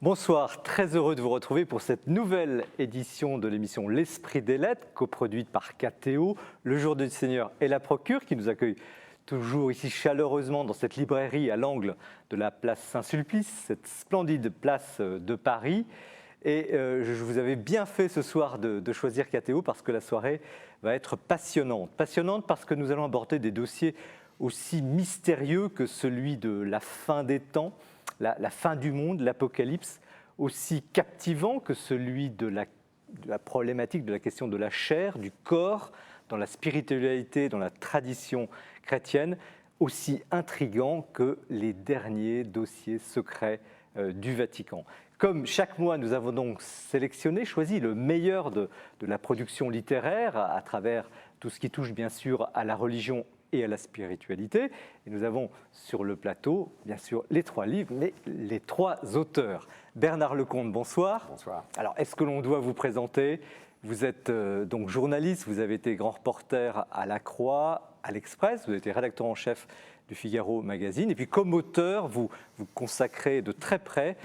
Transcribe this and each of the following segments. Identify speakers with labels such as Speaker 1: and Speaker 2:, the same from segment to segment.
Speaker 1: Bonsoir, très heureux de vous retrouver pour cette nouvelle édition de l'émission L'Esprit des Lettres, coproduite par KTO, Le Jour du Seigneur et la Procure, qui nous accueille toujours ici chaleureusement dans cette librairie à l'angle de la place Saint-Sulpice, cette splendide place de Paris. Et je vous avais bien fait ce soir de choisir KTO parce que la soirée va être passionnante. Passionnante parce que nous allons aborder des dossiers aussi mystérieux que celui de la fin des temps, la fin du monde, l'Apocalypse, aussi captivant que celui de la problématique de la question de la chair, du corps, dans la spiritualité, dans la tradition chrétienne, aussi intrigant que les derniers dossiers secrets du Vatican. Comme chaque mois, nous avons donc sélectionné, choisi le meilleur de la production littéraire à travers tout ce qui touche bien sûr à la religion et à la spiritualité. Et nous avons sur le plateau, bien sûr, les trois livres, mais les trois auteurs. Bernard Lecomte, bonsoir.
Speaker 2: Bonsoir.
Speaker 1: Alors, est-ce que l'on doit vous présenter ? Vous êtes donc journaliste, vous avez été grand reporter à La Croix, à l'Express, vous avez été rédacteur en chef du Figaro Magazine, et puis comme auteur, vous vous consacrez de très près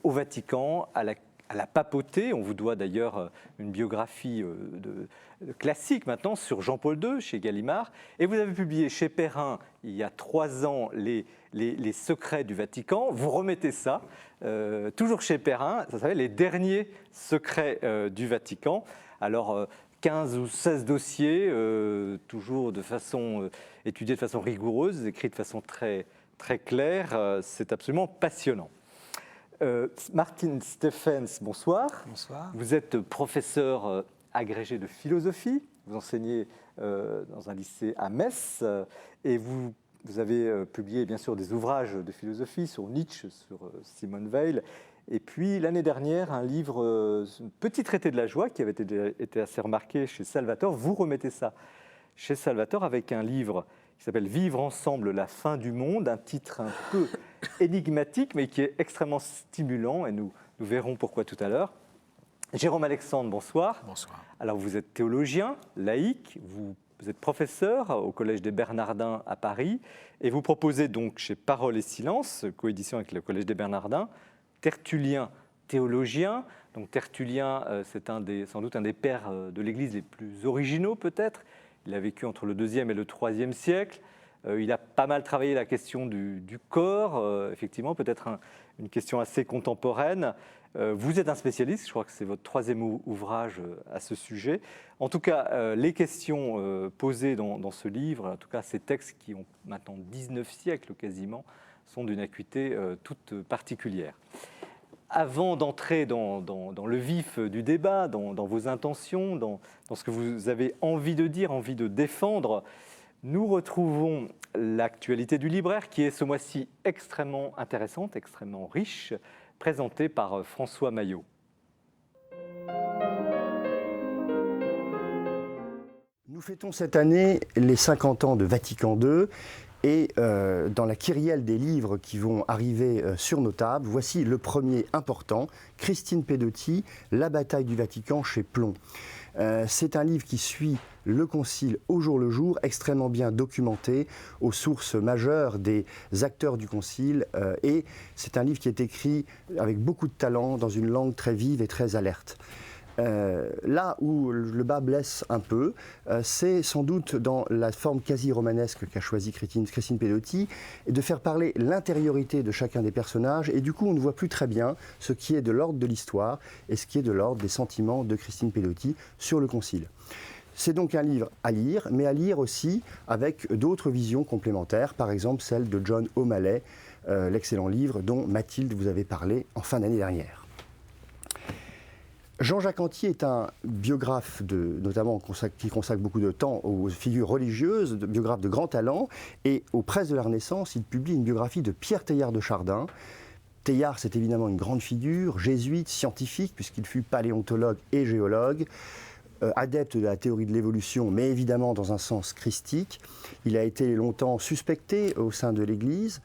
Speaker 1: au Vatican, à la papauté. On vous doit d'ailleurs une biographie classique maintenant sur Jean-Paul II chez Gallimard. Et vous avez publié chez Perrin il y a 3 ans les secrets du Vatican. Vous remettez ça, toujours chez Perrin, ça s'appelle Les derniers secrets du Vatican. Alors 15 ou 16 dossiers, toujours de façon étudiés de façon rigoureuse, écrits de façon très, très claire. C'est absolument passionnant. Martin Stephens, bonsoir.
Speaker 2: Bonsoir.
Speaker 1: Vous êtes professeur agrégé de philosophie, vous enseignez dans un lycée à Metz et vous avez publié bien sûr des ouvrages de philosophie sur Nietzsche, sur Simone Weil. Et puis l'année dernière, un livre, un petit traité de la joie qui avait été assez remarqué chez Salvatore. Vous remettez ça chez Salvatore avec un livre qui s'appelle « Vivre ensemble, la fin du monde », un titre un peu énigmatique, mais qui est extrêmement stimulant, et nous verrons pourquoi tout à l'heure. Jérôme Alexandre, bonsoir.
Speaker 2: Bonsoir.
Speaker 1: Alors, vous êtes théologien, laïc, vous êtes professeur au Collège des Bernardins à Paris, et vous proposez donc chez Parole et Silence, coédition avec le Collège des Bernardins, Tertullien théologien. Donc Tertullien, c'est sans doute un des pères de l'Église les plus originaux peut-être. Il a vécu entre le IIe et le IIIe siècle. Il a pas mal travaillé la question du corps, effectivement, peut-être une question assez contemporaine. Vous êtes un spécialiste, je crois que c'est votre 3e ouvrage à ce sujet. En tout cas, les questions posées dans ce livre, en tout cas ces textes qui ont maintenant 19 siècles quasiment, sont d'une acuité toute particulière. Avant d'entrer dans le vif du débat, dans vos intentions, dans ce que vous avez envie de dire, envie de défendre, nous retrouvons l'actualité du libraire qui est ce mois-ci extrêmement intéressante, extrêmement riche, présentée par François Maillot.
Speaker 3: Nous fêtons cette année les 50 ans de Vatican II. Et dans la kyrielle des livres qui vont arriver sur nos tables, voici le premier important, Christine Pedotti, La bataille du Vatican chez Plon. C'est un livre qui suit le Concile au jour le jour, extrêmement bien documenté, aux sources majeures des acteurs du Concile. Et c'est un livre qui est écrit avec beaucoup de talent, dans une langue très vive et très alerte. Là où le bas blesse un peu, c'est sans doute dans la forme quasi romanesque qu'a choisi Christine Pedotti, de faire parler l'intériorité de chacun des personnages, et du coup on ne voit plus très bien ce qui est de l'ordre de l'histoire et ce qui est de l'ordre des sentiments de Christine Pedotti sur le Concile. C'est donc un livre à lire, mais à lire aussi avec d'autres visions complémentaires, par exemple celle de John O'Malley, l'excellent livre dont Mathilde vous avait parlé en fin d'année dernière. Jean-Jacques Antier est un biographe notamment qui consacre beaucoup de temps aux figures religieuses, biographe de grand talent, et aux presses de la Renaissance, il publie une biographie de Pierre Teilhard de Chardin. Teilhard, c'est évidemment une grande figure, jésuite, scientifique, puisqu'il fut paléontologue et géologue, adepte de la théorie de l'évolution, mais évidemment dans un sens christique. Il a été longtemps suspecté au sein de l'Église,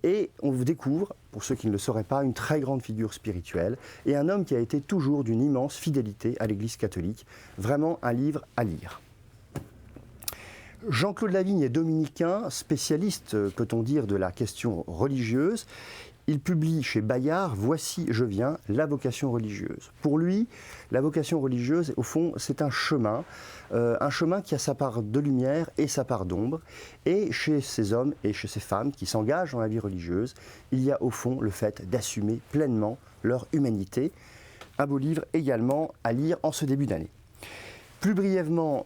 Speaker 3: et on vous découvre, pour ceux qui ne le sauraient pas, une très grande figure spirituelle et un homme qui a été toujours d'une immense fidélité à l'Église catholique. Vraiment un livre à lire. Jean-Claude Lavigne est dominicain, spécialiste, peut-on dire, de la question religieuse. il publie chez Bayard « Voici, je viens, la vocation religieuse ». Pour lui, la vocation religieuse, au fond, c'est un chemin qui a sa part de lumière et sa part d'ombre. Et chez ces hommes et chez ces femmes qui s'engagent dans la vie religieuse, il y a au fond le fait d'assumer pleinement leur humanité. Un beau livre également à lire en ce début d'année. Plus brièvement,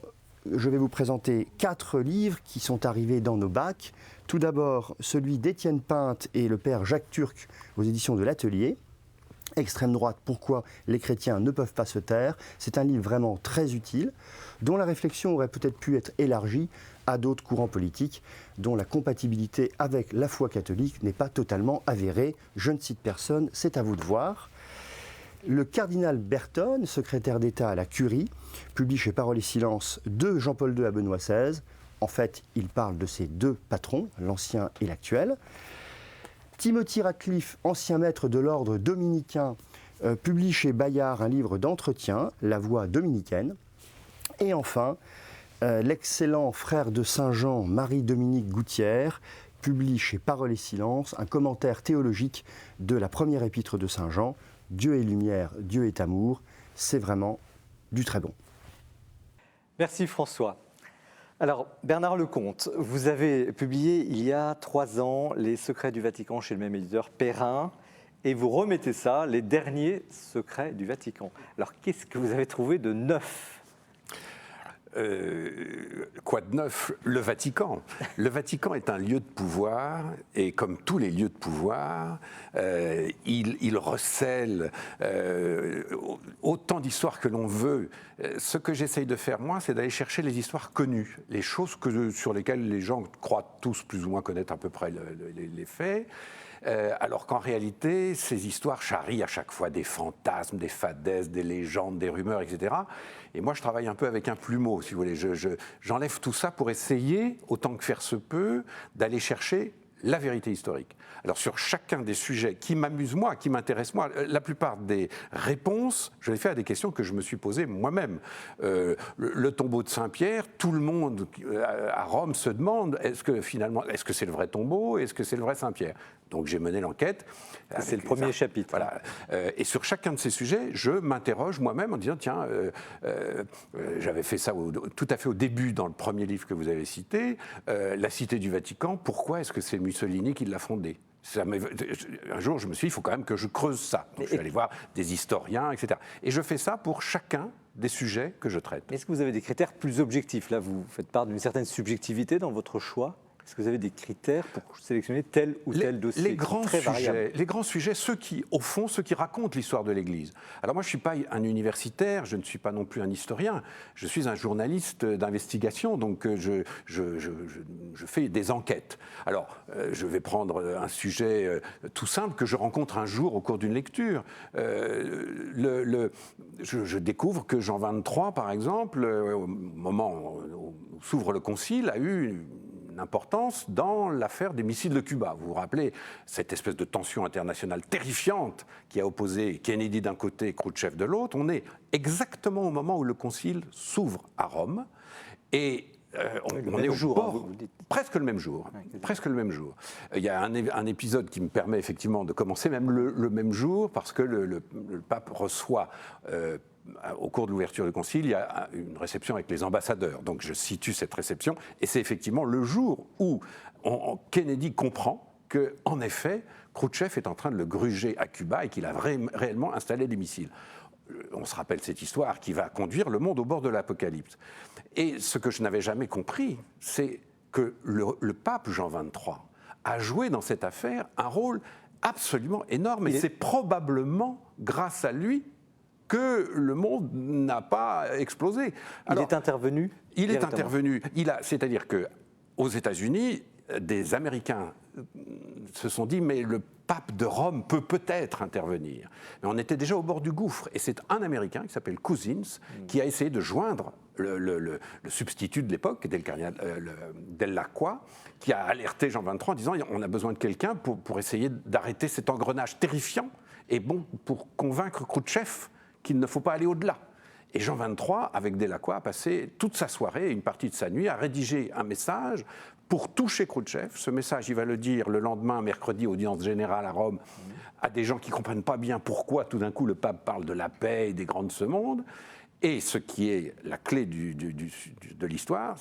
Speaker 3: je vais vous présenter 4 livres qui sont arrivés dans nos bacs. Tout d'abord, celui d'Étienne Pinte et le père Jacques Turc aux éditions de l'Atelier. Extrême droite, pourquoi les chrétiens ne peuvent pas se taire. C'est un livre vraiment très utile, dont la réflexion aurait peut-être pu être élargie à d'autres courants politiques, dont la compatibilité avec la foi catholique n'est pas totalement avérée. Je ne cite personne, c'est à vous de voir. Le cardinal Berton, secrétaire d'État à la Curie, publie chez Parole et Silence de Jean-Paul II à Benoît XVI. En fait, il parle de ses 2 patrons, l'ancien et l'actuel. Timothy Radcliffe, ancien maître de l'ordre dominicain, publie chez Bayard un livre d'entretien, La Voix dominicaine. Et enfin, l'excellent frère de Saint Jean, Marie-Dominique Gouttière, publie chez Parole et Silence un commentaire théologique de la première épître de Saint Jean, Dieu est lumière, Dieu est amour. C'est vraiment du très bon.
Speaker 1: Merci François. Alors, Bernard Lecomte, vous avez publié il y a 3 ans Les Secrets du Vatican chez le même éditeur Perrin, et vous remettez ça, Les Derniers Secrets du Vatican. Alors, qu'est-ce que vous avez trouvé de neuf ?
Speaker 2: Quoi de neuf? Le Vatican. Le Vatican est un lieu de pouvoir, et comme tous les lieux de pouvoir, il recèle autant d'histoires que l'on veut. Ce que j'essaye de faire, moi, c'est d'aller chercher les histoires connues, les choses sur lesquelles les gens croient tous plus ou moins connaître à peu près les faits. Alors qu'en réalité, ces histoires charrient à chaque fois des fantasmes, des fadaises, des légendes, des rumeurs, etc. Et moi, je travaille un peu avec un plumeau, si vous voulez. J'enlève tout ça pour essayer, autant que faire se peut, d'aller chercher la vérité historique. Alors sur chacun des sujets qui m'amusent moi, qui m'intéressent moi, la plupart des réponses, je les fais à des questions que je me suis posées moi-même. Le tombeau de Saint-Pierre, tout le monde à Rome se demande, est-ce que c'est le vrai tombeau, est-ce que c'est le vrai Saint-Pierre? Donc j'ai mené l'enquête.
Speaker 1: C'est le premier chapitre.
Speaker 2: Voilà. Et sur chacun de ces sujets, je m'interroge moi-même en disant, tiens, j'avais fait ça tout à fait au début dans le premier livre que vous avez cité, la Cité du Vatican, pourquoi est-ce que c'est Mussolini qui l'a fondée? Un jour, je me suis dit, il faut quand même que je creuse ça. Donc, je suis allé voir des historiens, etc. Et je fais ça pour chacun des sujets que je traite.
Speaker 1: Est-ce que vous avez des critères plus objectifs? Là, vous faites part d'une certaine subjectivité dans votre choix. Est-ce que vous avez des critères pour sélectionner tel ou tel dossier?
Speaker 2: Les grands sujets, ceux qui racontent l'histoire de l'Église. Alors moi, je ne suis pas un universitaire, je ne suis pas non plus un historien, je suis un journaliste d'investigation, donc je fais des enquêtes. Alors, je vais prendre un sujet tout simple que je rencontre un jour au cours d'une lecture. Je découvre que Jean XXIII, par exemple, au moment où s'ouvre le Concile, a eu une importance dans l'affaire des missiles de Cuba. Vous vous rappelez cette espèce de tension internationale terrifiante qui a opposé Kennedy d'un côté et Khrouchtchev de l'autre. On est exactement au moment où le Concile s'ouvre à Rome et on est au bord, presque le même jour. Presque le même jour. Il y a un épisode qui me permet effectivement de commencer même le même jour parce que le pape reçoit au cours de l'ouverture du Concile, il y a une réception avec les ambassadeurs. Donc je situe cette réception, et c'est effectivement le jour où Kennedy comprend qu'en effet, Khrouchtchev est en train de le gruger à Cuba et qu'il a réellement installé des missiles. On se rappelle cette histoire qui va conduire le monde au bord de l'apocalypse. Et ce que je n'avais jamais compris, c'est que le pape Jean XXIII a joué dans cette affaire un rôle absolument énorme, et c'est probablement grâce à lui que le monde n'a pas explosé.
Speaker 1: Alors, il est intervenu.
Speaker 2: Il est intervenu. C'est-à-dire qu'aux États-Unis, des Américains se sont dit, mais le pape de Rome peut-être intervenir. Mais on était déjà au bord du gouffre. Et c'est un Américain qui s'appelle Cousins qui a essayé de joindre le substitut de l'époque, Dell'Acqua, qui a alerté Jean XXIII en disant, on a besoin de quelqu'un pour essayer d'arrêter cet engrenage terrifiant et bon, pour convaincre Khrouchtchev qu'il ne faut pas aller au-delà. Et Jean XXIII, avec Dell'Acqua, a passé toute sa soirée et une partie de sa nuit à rédiger un message pour toucher Khrouchtchev. Ce message, il va le dire le lendemain, mercredi, audience générale à Rome, à des gens qui ne comprennent pas bien pourquoi tout d'un coup le pape parle de la paix et des grands de ce monde. Et ce qui est la clé de l'histoire,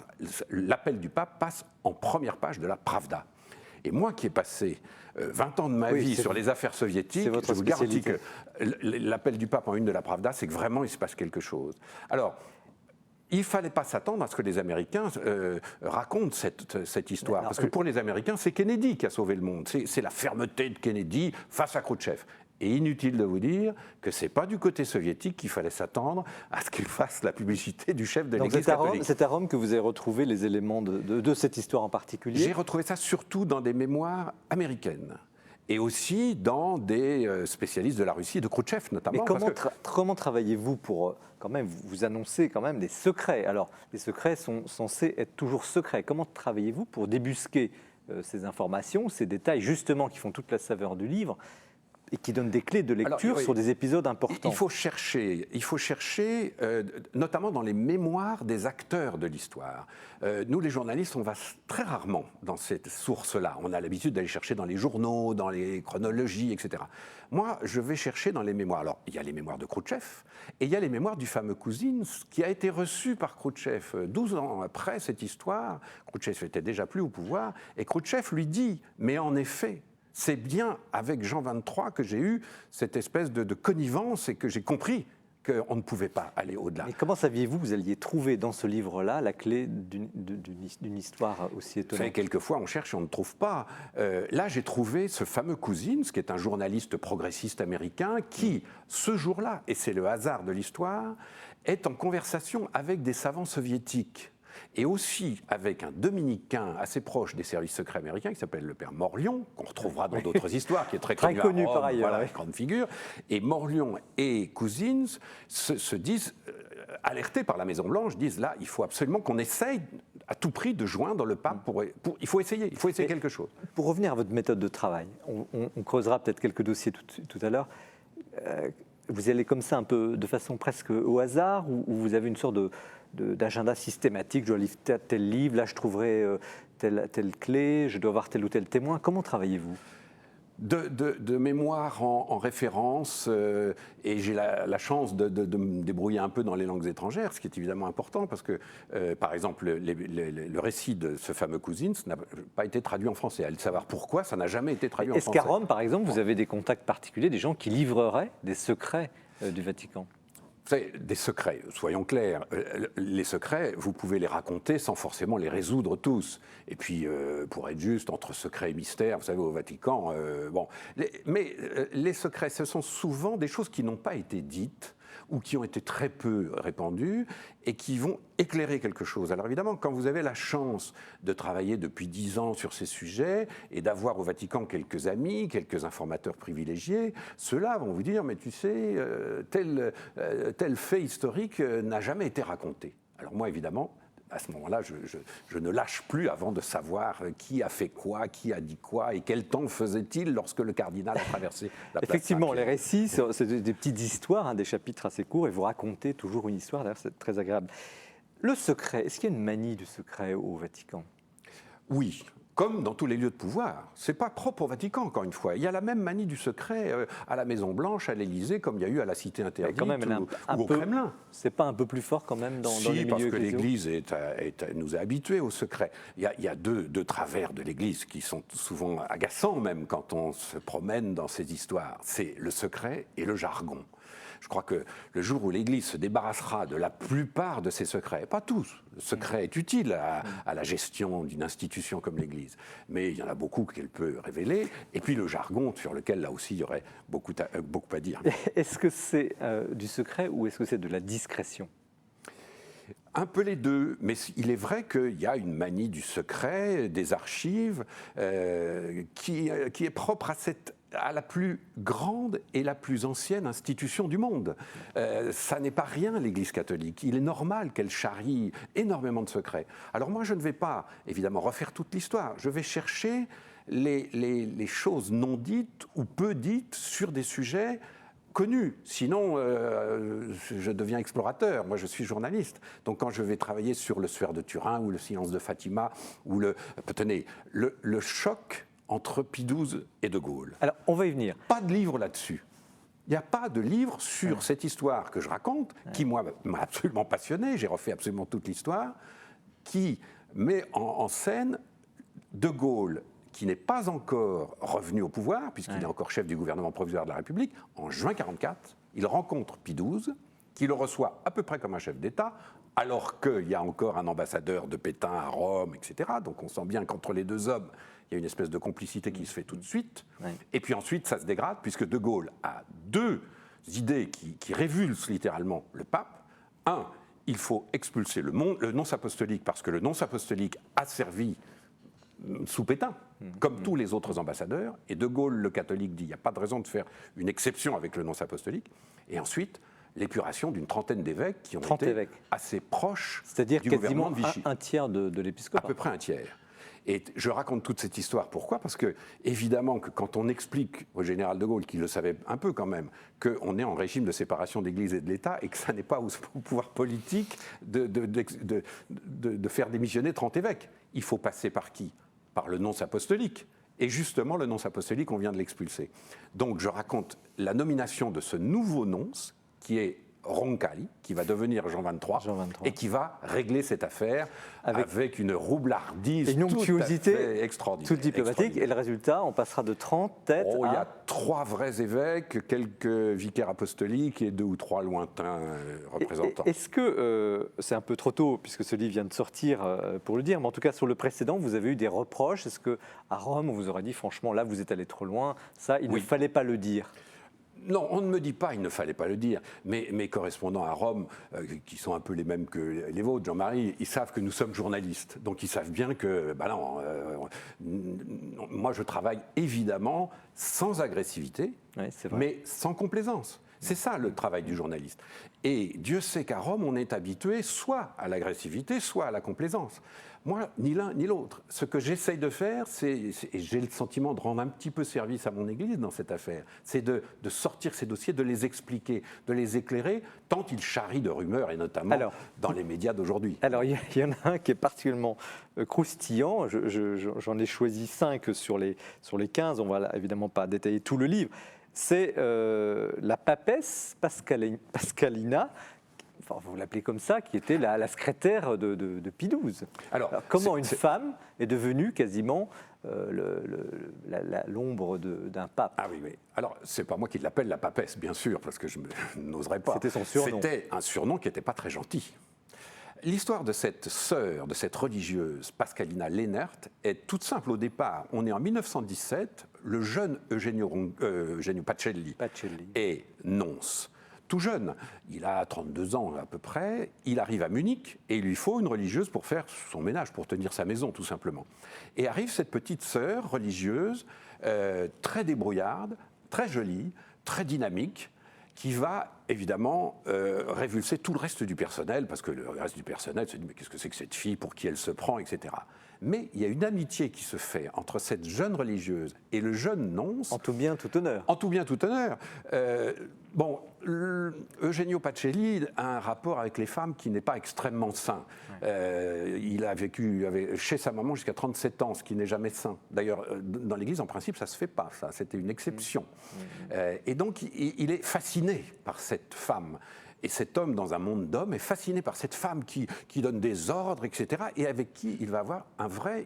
Speaker 2: l'appel du pape passe en première page de la Pravda. Et moi qui ai passé 20 ans de ma vie sur les affaires soviétiques, je vous garantis que l'appel du pape en une de la Pravda, c'est que vraiment il se passe quelque chose. Alors, il ne fallait pas s'attendre à ce que les Américains racontent cette histoire. Parce que pour les Américains, c'est Kennedy qui a sauvé le monde. C'est la fermeté de Kennedy face à Khrouchtchev. Et inutile de vous dire que ce n'est pas du côté soviétique qu'il fallait s'attendre à ce qu'il fasse la publicité du chef de l'Église catholique.
Speaker 1: C'est à Rome que vous avez retrouvé les éléments de cette histoire en particulier?
Speaker 2: J'ai retrouvé ça surtout dans des mémoires américaines. Et aussi dans des spécialistes de la Russie, de Khrouchtchev notamment.
Speaker 1: Mais comment travaillez-vous pour quand même vous annoncer quand même des secrets? Alors, les secrets sont censés être toujours secrets. Comment travaillez-vous pour débusquer ces informations, ces détails justement qui font toute la saveur du livre et qui donnent des clés de lecture sur des épisodes importants?
Speaker 2: Il faut chercher notamment dans les mémoires des acteurs de l'histoire. Nous, les journalistes, on va très rarement dans cette source-là. On a l'habitude d'aller chercher dans les journaux, dans les chronologies, etc. Moi, je vais chercher dans les mémoires. Alors, il y a les mémoires de Khrouchtchev et il y a les mémoires du fameux Kouzins qui a été reçu par Khrouchtchev 12 ans après cette histoire. Khrouchtchev n'était déjà plus au pouvoir et Khrouchtchev lui dit « Mais en effet, c'est bien avec Jean XXIII que j'ai eu cette espèce de connivence et que j'ai compris qu'on ne pouvait pas aller au-delà. »
Speaker 1: Mais comment saviez-vous que vous alliez trouver dans ce livre-là la clé d'une histoire aussi étonnante?
Speaker 2: Vous savez, quelquefois, on cherche et on ne trouve pas. Là, j'ai trouvé ce fameux Cousins, qui est un journaliste progressiste américain, qui, ce jour-là, et c'est le hasard de l'histoire, est en conversation avec des savants soviétiques. Et aussi avec un dominicain assez proche des services secrets américains qui s'appelle le père Morlion, qu'on retrouvera dans d'autres histoires, qui est très connu à Rome,
Speaker 1: par ailleurs.
Speaker 2: Voilà, grande figure. Et Morlion et Cousins se disent, alertés par la Maison-Blanche, disent là, il faut absolument qu'on essaye à tout prix de joindre le pape. Il faut essayer quelque chose.
Speaker 1: Pour revenir à votre méthode de travail, on creusera peut-être quelques dossiers tout à l'heure. Vous allez comme ça un peu de façon presque au hasard, ou vous avez une sorte d'agenda systématique? Je dois lire tel livre, là je trouverai telle clé, je dois avoir tel ou tel témoin. Comment travaillez-vous?
Speaker 2: De mémoire en référence, et j'ai la chance de me débrouiller un peu dans les langues étrangères, ce qui est évidemment important, parce que, par exemple, le récit de ce fameux Cousins n'a pas été traduit en français. Allez savoir pourquoi, ça n'a jamais été traduit en français.
Speaker 1: Est-ce qu'à Rome, par exemple, vous avez des contacts particuliers, des gens qui livreraient des secrets du Vatican?
Speaker 2: Vous savez, des secrets, soyons clairs, les secrets, vous pouvez les raconter sans forcément les résoudre tous. Et puis, pour être juste, entre secret et mystère, vous savez, au Vatican, mais les secrets, ce sont souvent des choses qui n'ont pas été dites ou qui ont été très peu répandues et qui vont éclairer quelque chose. Alors évidemment, quand vous avez la chance de travailler depuis 10 ans sur ces sujets et d'avoir au Vatican quelques amis, quelques informateurs privilégiés, ceux-là vont vous dire, mais tu sais, tel fait historique n'a jamais été raconté. Alors moi, évidemment, à ce moment-là, je ne lâche plus avant de savoir qui a fait quoi, qui a dit quoi et quel temps faisait-il lorsque le cardinal a traversé la place.
Speaker 1: Effectivement, les récits, c'est des petites histoires, des chapitres assez courts, et vous racontez toujours une histoire, d'ailleurs c'est très agréable. Le secret, est-ce qu'il y a une manie du secret au Vatican?
Speaker 2: Oui. Comme dans tous les lieux de pouvoir. Ce n'est pas propre au Vatican, encore une fois. Il y a la même manie du secret à la Maison-Blanche, à l'Élysée, comme il y a eu à la Cité interdite ou au Kremlin.
Speaker 1: C'est pas un peu plus fort quand même dans les milieux
Speaker 2: parce que
Speaker 1: ecclésiaux?
Speaker 2: l'Église nous a habitués au secret. Il y a deux travers de l'Église qui sont souvent agaçants même quand on se promène dans ces histoires. C'est le secret et le jargon. Je crois que le jour où l'Église se débarrassera de la plupart de ses secrets, pas tous, le secret est utile à la gestion d'une institution comme l'Église, mais il y en a beaucoup qu'elle peut révéler, et puis le jargon sur lequel là aussi il y aurait beaucoup à dire.
Speaker 1: Est-ce que c'est du secret ou est-ce que c'est de la discrétion?
Speaker 2: Un peu les deux, mais il est vrai qu'il y a une manie du secret, des archives, qui est propre à la plus grande et la plus ancienne institution du monde. Ça n'est pas rien, l'Église catholique. Il est normal qu'elle charrie énormément de secrets. Alors moi, je ne vais pas, évidemment, refaire toute l'histoire. Je vais chercher les choses non dites ou peu dites sur des sujets connu. Sinon, je deviens explorateur. Moi, je suis journaliste. Donc, quand je vais travailler sur le Suaire de Turin ou le Silence de Fatima, ou tenez, le choc entre Pie XII et De Gaulle.
Speaker 1: Alors, on va y venir.
Speaker 2: Pas de livre là-dessus. Il n'y a pas de livre sur cette histoire que je raconte, qui, moi, m'a absolument passionné. J'ai refait absolument toute l'histoire, qui met en scène De Gaulle, qui n'est pas encore revenu au pouvoir, puisqu'il est encore chef du gouvernement provisoire de la République. En juin 1944, il rencontre Pie XII, qui le reçoit à peu près comme un chef d'État, alors qu'il y a encore un ambassadeur de Pétain à Rome, etc. Donc on sent bien qu'entre les deux hommes, il y a une espèce de complicité qui se fait tout de suite. Et puis ensuite, ça se dégrade, puisque De Gaulle a deux idées qui révulsent littéralement le pape. Un, il faut expulser le nonce apostolique, parce que le nonce apostolique a servi sous Pétain, comme tous les autres ambassadeurs. Et De Gaulle, le catholique, dit qu'il n'y a pas de raison de faire une exception avec le nonce apostolique. Et ensuite, l'épuration d'une trentaine d'évêques qui ont été assez proches du gouvernement de Vichy.
Speaker 1: C'est-à-dire quasiment un tiers de l'épiscopat.
Speaker 2: À peu près un tiers. Et je raconte toute cette histoire, pourquoi ? Parce que, évidemment, que quand on explique au général de Gaulle, qui le savait un peu quand même, qu'on est en régime de séparation d'Église et de l'État et que ça n'est pas au pouvoir politique de faire démissionner 30 évêques. Il faut passer par qui ? Par le nonce apostolique. Et justement, le nonce apostolique, on vient de l'expulser. Donc, je raconte la nomination de ce nouveau nonce, qui est Roncalli, qui va devenir Jean XXIII, et qui va régler cette affaire avec une roublardise
Speaker 1: une onctuosité
Speaker 2: extraordinaire.
Speaker 1: Toute diplomatique. Et le résultat, on passera de 30 têtes
Speaker 2: Il y a 3 vrais évêques, quelques vicaires apostoliques et 2 ou 3 lointains représentants.
Speaker 1: Est-ce que, c'est un peu trop tôt, puisque ce livre vient de sortir pour le dire, mais en tout cas sur le précédent, vous avez eu des reproches? Est-ce qu'à Rome, on vous aurait dit, franchement, là, vous êtes allé trop loin, ça, il ne fallait pas le dire?
Speaker 2: Non, on ne me dit pas, il ne fallait pas le dire. Mais mes correspondants à Rome, qui sont un peu les mêmes que les vôtres, Jean-Marie, ils savent que nous sommes journalistes. Donc ils savent bien que, moi je travaille évidemment sans agressivité, mais sans complaisance. C'est ça le travail du journaliste. Et Dieu sait qu'à Rome, on est habitué soit à l'agressivité, soit à la complaisance. Moi, ni l'un ni l'autre. Ce que j'essaye de faire, et j'ai le sentiment de rendre un petit peu service à mon Église dans cette affaire, c'est de sortir ces dossiers, de les expliquer, de les éclairer, tant ils charrient de rumeurs, et notamment dans les médias d'aujourd'hui.
Speaker 1: Alors, il y en a un qui est particulièrement croustillant. J'en ai choisi 5 sur les 15. On ne va évidemment pas détailler tout le livre. C'est la papesse Pascalina, enfin, vous l'appelez comme ça, qui était la secrétaire de Pie XII. Alors, comment une femme est devenue quasiment l'ombre d'un pape?
Speaker 2: Ah oui, oui. Alors, c'est pas moi qui l'appelle la papesse, bien sûr, parce que je n'oserais pas.
Speaker 1: C'était son surnom.
Speaker 2: C'était un surnom qui n'était pas très gentil. L'histoire de cette sœur, de cette religieuse, Pascalina Lennert, est toute simple au départ. On est en 1917, le jeune Eugenio Pacelli est nonce. Tout jeune, il a 32 ans à peu près, il arrive à Munich et il lui faut une religieuse pour faire son ménage, pour tenir sa maison tout simplement. Et arrive cette petite sœur religieuse, très débrouillarde, très jolie, très dynamique, qui va évidemment révulser tout le reste du personnel, parce que le reste du personnel se dit mais qu'est-ce que c'est que cette fille, pour qui elle se prend, etc. Mais il y a une amitié qui se fait entre cette jeune religieuse et le jeune nonce.
Speaker 1: En tout bien, tout honneur.
Speaker 2: En tout bien, tout honneur. Eugenio Pacelli a un rapport avec les femmes qui n'est pas extrêmement sain. Il a vécu chez sa maman jusqu'à 37 ans, ce qui n'est jamais sain. D'ailleurs, dans l'Église, en principe, ça ne se fait pas, ça. C'était une exception. Et donc, il est fasciné par cette femme. Et cet homme, dans un monde d'hommes, est fasciné par cette femme qui donne des ordres, etc., et avec qui il va avoir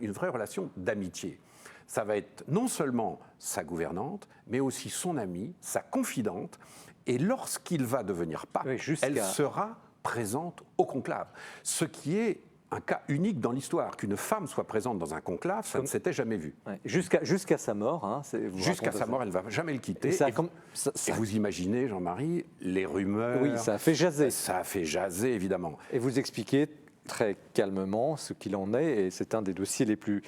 Speaker 2: une vraie relation d'amitié. Ça va être non seulement sa gouvernante, mais aussi son amie, sa confidente. Et lorsqu'il va devenir pape, elle sera présente au conclave. Ce qui est un cas unique dans l'histoire. Qu'une femme soit présente dans un conclave, ça ne s'était jamais vu.
Speaker 1: Ouais. Jusqu'à sa mort. Hein,
Speaker 2: jusqu'à sa mort, elle ne va jamais le quitter. Et vous imaginez, Jean-Marie, les rumeurs...
Speaker 1: Oui, ça a fait jaser.
Speaker 2: Ça a fait jaser, évidemment.
Speaker 1: Et vous expliquez très calmement ce qu'il en est, et c'est un des dossiers les plus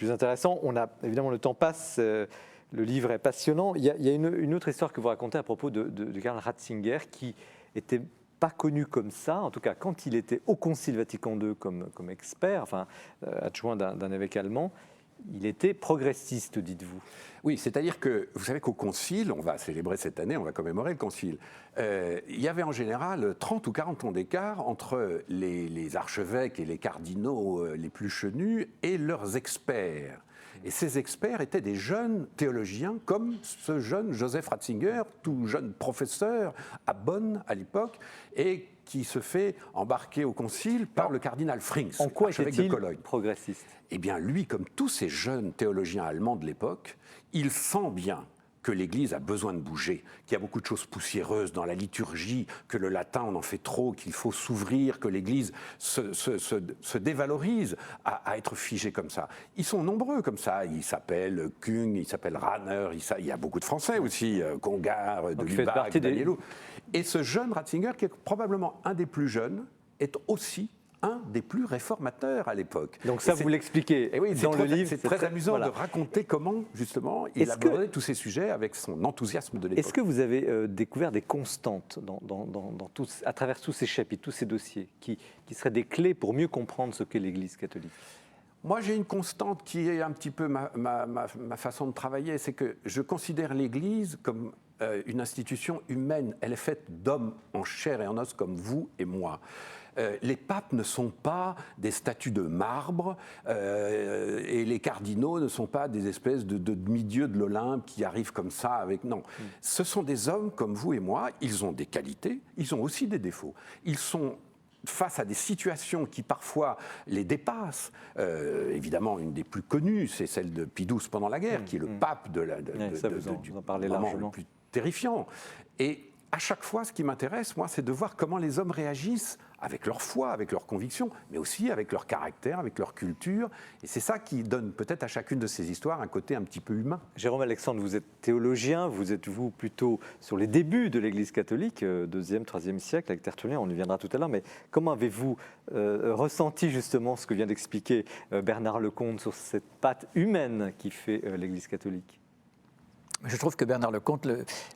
Speaker 1: intéressants. Évidemment, le temps passe, le livre est passionnant. Il y a une autre histoire que vous racontez à propos de Karl Ratzinger, qui était pas connu comme ça, en tout cas quand il était au Concile Vatican II comme expert, enfin adjoint d'un évêque allemand, il était progressiste, dites-vous.
Speaker 2: Oui, c'est-à-dire que, vous savez qu'au Concile, on va célébrer cette année, on va commémorer le Concile, il y avait en général 30 ou 40 ans d'écart entre les archevêques et les cardinaux les plus chenus et leurs experts. Et ces experts étaient des jeunes théologiens, comme ce jeune Joseph Ratzinger, tout jeune professeur à Bonn à l'époque, et qui se fait embarquer au Concile par le cardinal Frings,
Speaker 1: En quoi
Speaker 2: archevêque de
Speaker 1: était-il
Speaker 2: Cologne.
Speaker 1: progressiste?
Speaker 2: Eh bien, lui, comme tous ces jeunes théologiens allemands de l'époque, il sent bien que l'Église a besoin de bouger, qu'il y a beaucoup de choses poussiéreuses dans la liturgie, que le latin, on en fait trop, qu'il faut s'ouvrir, que l'Église se dévalorise à être figée comme ça. Ils sont nombreux comme ça. Ils s'appellent Kung, ils s'appellent Rahner, il y a beaucoup de Français aussi, Congar, de Lubac, Danielou. Et ce jeune Ratzinger, qui est probablement un des plus jeunes, est aussi un des plus réformateurs à l'époque.
Speaker 1: Donc ça, vous l'expliquez
Speaker 2: oui,
Speaker 1: dans le livre.
Speaker 2: C'est très amusant de raconter comment, justement, il abordait tous ces sujets avec son enthousiasme de l'époque.
Speaker 1: Est-ce que vous avez découvert des constantes à travers tous ces chapitres, tous ces dossiers, qui seraient des clés pour mieux comprendre ce qu'est l'Église catholique?
Speaker 2: Moi, j'ai une constante qui est un petit peu ma façon de travailler, c'est que je considère l'Église comme une institution humaine. Elle est faite d'hommes en chair et en os comme vous et moi. Les papes ne sont pas des statues de marbre et les cardinaux ne sont pas des espèces de demi-dieux de l'Olympe qui arrivent comme ça avec... Non, ce sont des hommes comme vous et moi, ils ont des qualités, ils ont aussi des défauts. Ils sont face à des situations qui parfois les dépassent. Évidemment, une des plus connues, c'est celle de Pie XII pendant la guerre, qui est le pape du moment le plus terrifiant. Et à chaque fois, ce qui m'intéresse, moi, c'est de voir comment les hommes réagissent avec leur foi, avec leurs convictions, mais aussi avec leur caractère, avec leur culture. Et c'est ça qui donne peut-être à chacune de ces histoires un côté un petit peu humain.
Speaker 1: Jérôme Alexandre, vous êtes théologien, vous êtes plutôt sur les débuts de l'Église catholique, 2e, 3e siècle, avec Tertullien, on y viendra tout à l'heure, mais comment avez-vous ressenti justement ce que vient d'expliquer Bernard Lecomte sur cette patte humaine qui fait l'Église catholique?
Speaker 4: Je trouve que Bernard Lecomte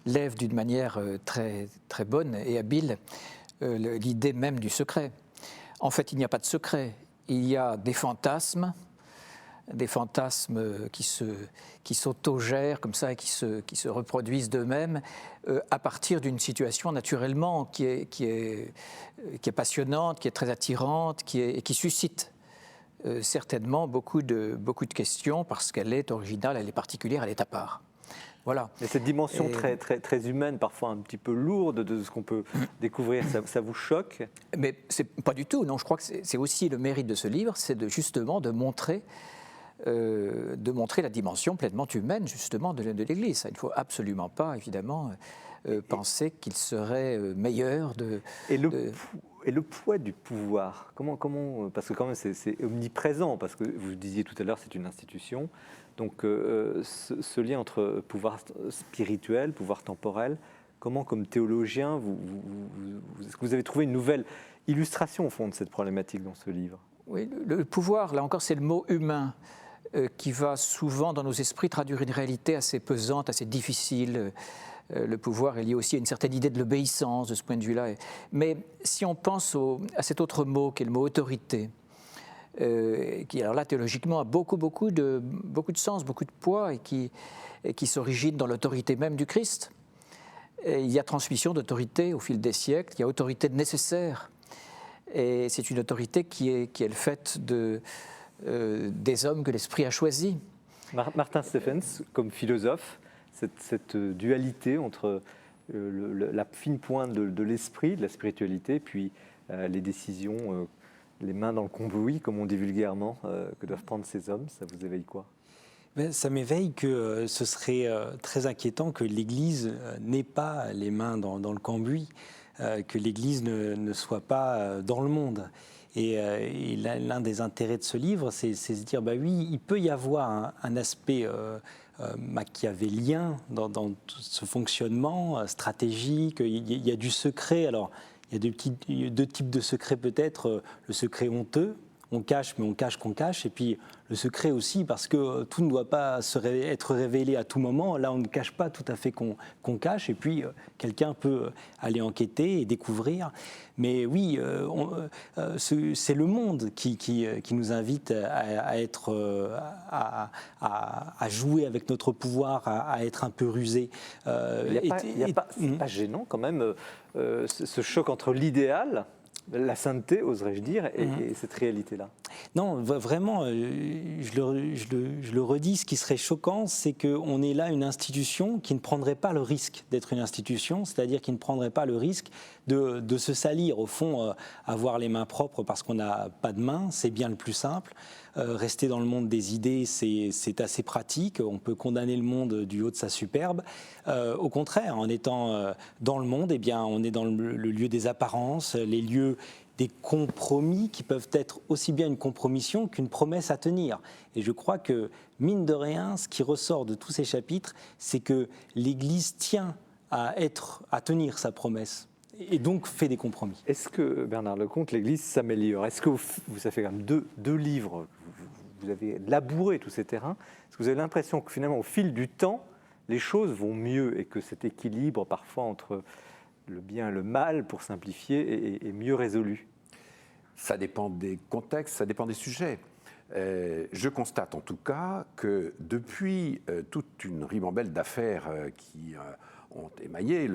Speaker 4: lève d'une manière très, très bonne et habile l'idée même du secret. En fait, il n'y a pas de secret. Il y a des fantasmes qui s'autogèrent comme ça et qui se reproduisent d'eux-mêmes à partir d'une situation naturellement qui est passionnante, qui est très attirante et qui suscite certainement beaucoup de questions parce qu'elle est originale, elle est particulière, elle est à part. Voilà.
Speaker 1: Et cette dimension très, très, très humaine, parfois un petit peu lourde de ce qu'on peut découvrir, ça vous choque?
Speaker 4: Mais c'est pas du tout. Non, je crois que c'est aussi le mérite de ce livre, c'est justement de montrer la dimension pleinement humaine justement de l'Église. Il ne faut absolument pas, évidemment, penser qu'il serait meilleur de...
Speaker 1: Et le poids du pouvoir, comment, parce que quand même c'est omniprésent, parce que vous disiez tout à l'heure c'est une institution, donc ce lien entre pouvoir spirituel, pouvoir temporel, comment comme théologien, est-ce que vous avez trouvé une nouvelle illustration au fond de cette problématique dans ce livre?
Speaker 4: Oui, le pouvoir, là encore c'est le mot humain qui va souvent dans nos esprits traduire une réalité assez pesante, assez difficile. Le pouvoir est lié aussi à une certaine idée de l'obéissance de ce point de vue-là. Mais si on pense à cet autre mot, qui est le mot autorité, qui alors là théologiquement a beaucoup de sens, beaucoup de poids et qui s'origine dans l'autorité même du Christ. Et il y a transmission d'autorité au fil des siècles, il y a autorité nécessaire. Et c'est une autorité qui est le fait des hommes que l'Esprit a choisis.
Speaker 1: Martin Stephens, comme philosophe, cette dualité entre la fine pointe de l'esprit, de la spiritualité, puis les décisions, les mains dans le cambouis, comme on dit vulgairement, que doivent prendre ces hommes, ça vous éveille quoi?
Speaker 5: Ça m'éveille que ce serait très inquiétant que l'Église n'ait pas les mains dans le cambouis, que l'Église ne soit pas dans le monde. Et l'un des intérêts de ce livre, c'est de se dire, bah oui, il peut y avoir un aspect machiavélien dans tout ce fonctionnement stratégique, il y a du secret. Alors, il y a deux types de secrets peut-être, le secret honteux, on cache, mais on cache qu'on cache. Et puis le secret aussi, parce que tout ne doit pas être révélé à tout moment. Là, on ne cache pas tout à fait qu'on cache. Et puis quelqu'un peut aller enquêter et découvrir. Mais oui, c'est le monde qui nous invite à jouer avec notre pouvoir, à être un peu rusé.
Speaker 1: C'est pas gênant quand même ce choc entre l'idéal, la sainteté, oserais-je dire, et cette réalité-là?
Speaker 5: Non, vraiment, je le redis, ce qui serait choquant, c'est qu'on est là une institution qui ne prendrait pas le risque d'être une institution, c'est-à-dire qui ne prendrait pas le risque de se salir. Au fond, avoir les mains propres parce qu'on n'a pas de mains, c'est bien le plus simple. Rester dans le monde des idées, c'est assez pratique. On peut condamner le monde du haut de sa superbe. Au contraire, en étant dans le monde, eh bien, on est dans le lieu des apparences, les lieux des compromis qui peuvent être aussi bien une compromission qu'une promesse à tenir. Et je crois que, mine de rien, ce qui ressort de tous ces chapitres, c'est que l'Église tient à tenir sa promesse et donc fait des compromis.
Speaker 1: Est-ce que, Bernard Lecomte, l'Église s'améliore? Est-ce que ça fait quand même deux livres, vous avez labouré tous ces terrains, est-ce que vous avez l'impression que finalement, au fil du temps, les choses vont mieux et que cet équilibre parfois entre le bien et le mal, pour simplifier, est mieux résolu?
Speaker 2: Ça dépend des contextes, ça dépend des sujets. Je constate en tout cas que depuis toute une ribambelle d'affaires qui ont émaillé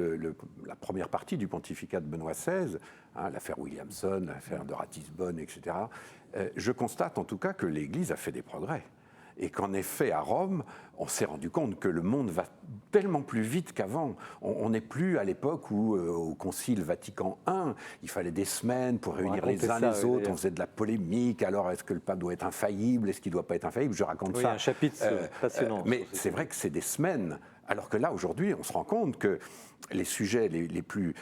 Speaker 2: la première partie du pontificat de Benoît XVI, l'affaire Williamson, l'affaire de Ratisbonne, etc., je constate en tout cas que l'Église a fait des progrès. Et qu'en effet, à Rome, on s'est rendu compte que le monde va tellement plus vite qu'avant. On n'est plus à l'époque où, au Concile Vatican I, il fallait des semaines pour réunir les uns les autres, on faisait de la polémique, alors est-ce que le pape doit être infaillible, est-ce qu'il ne doit pas être infaillible? Je raconte ça.
Speaker 1: Un chapitre passionnant.
Speaker 2: Mais c'est vrai que c'est des semaines, alors que là, aujourd'hui, on se rend compte que les sujets les plus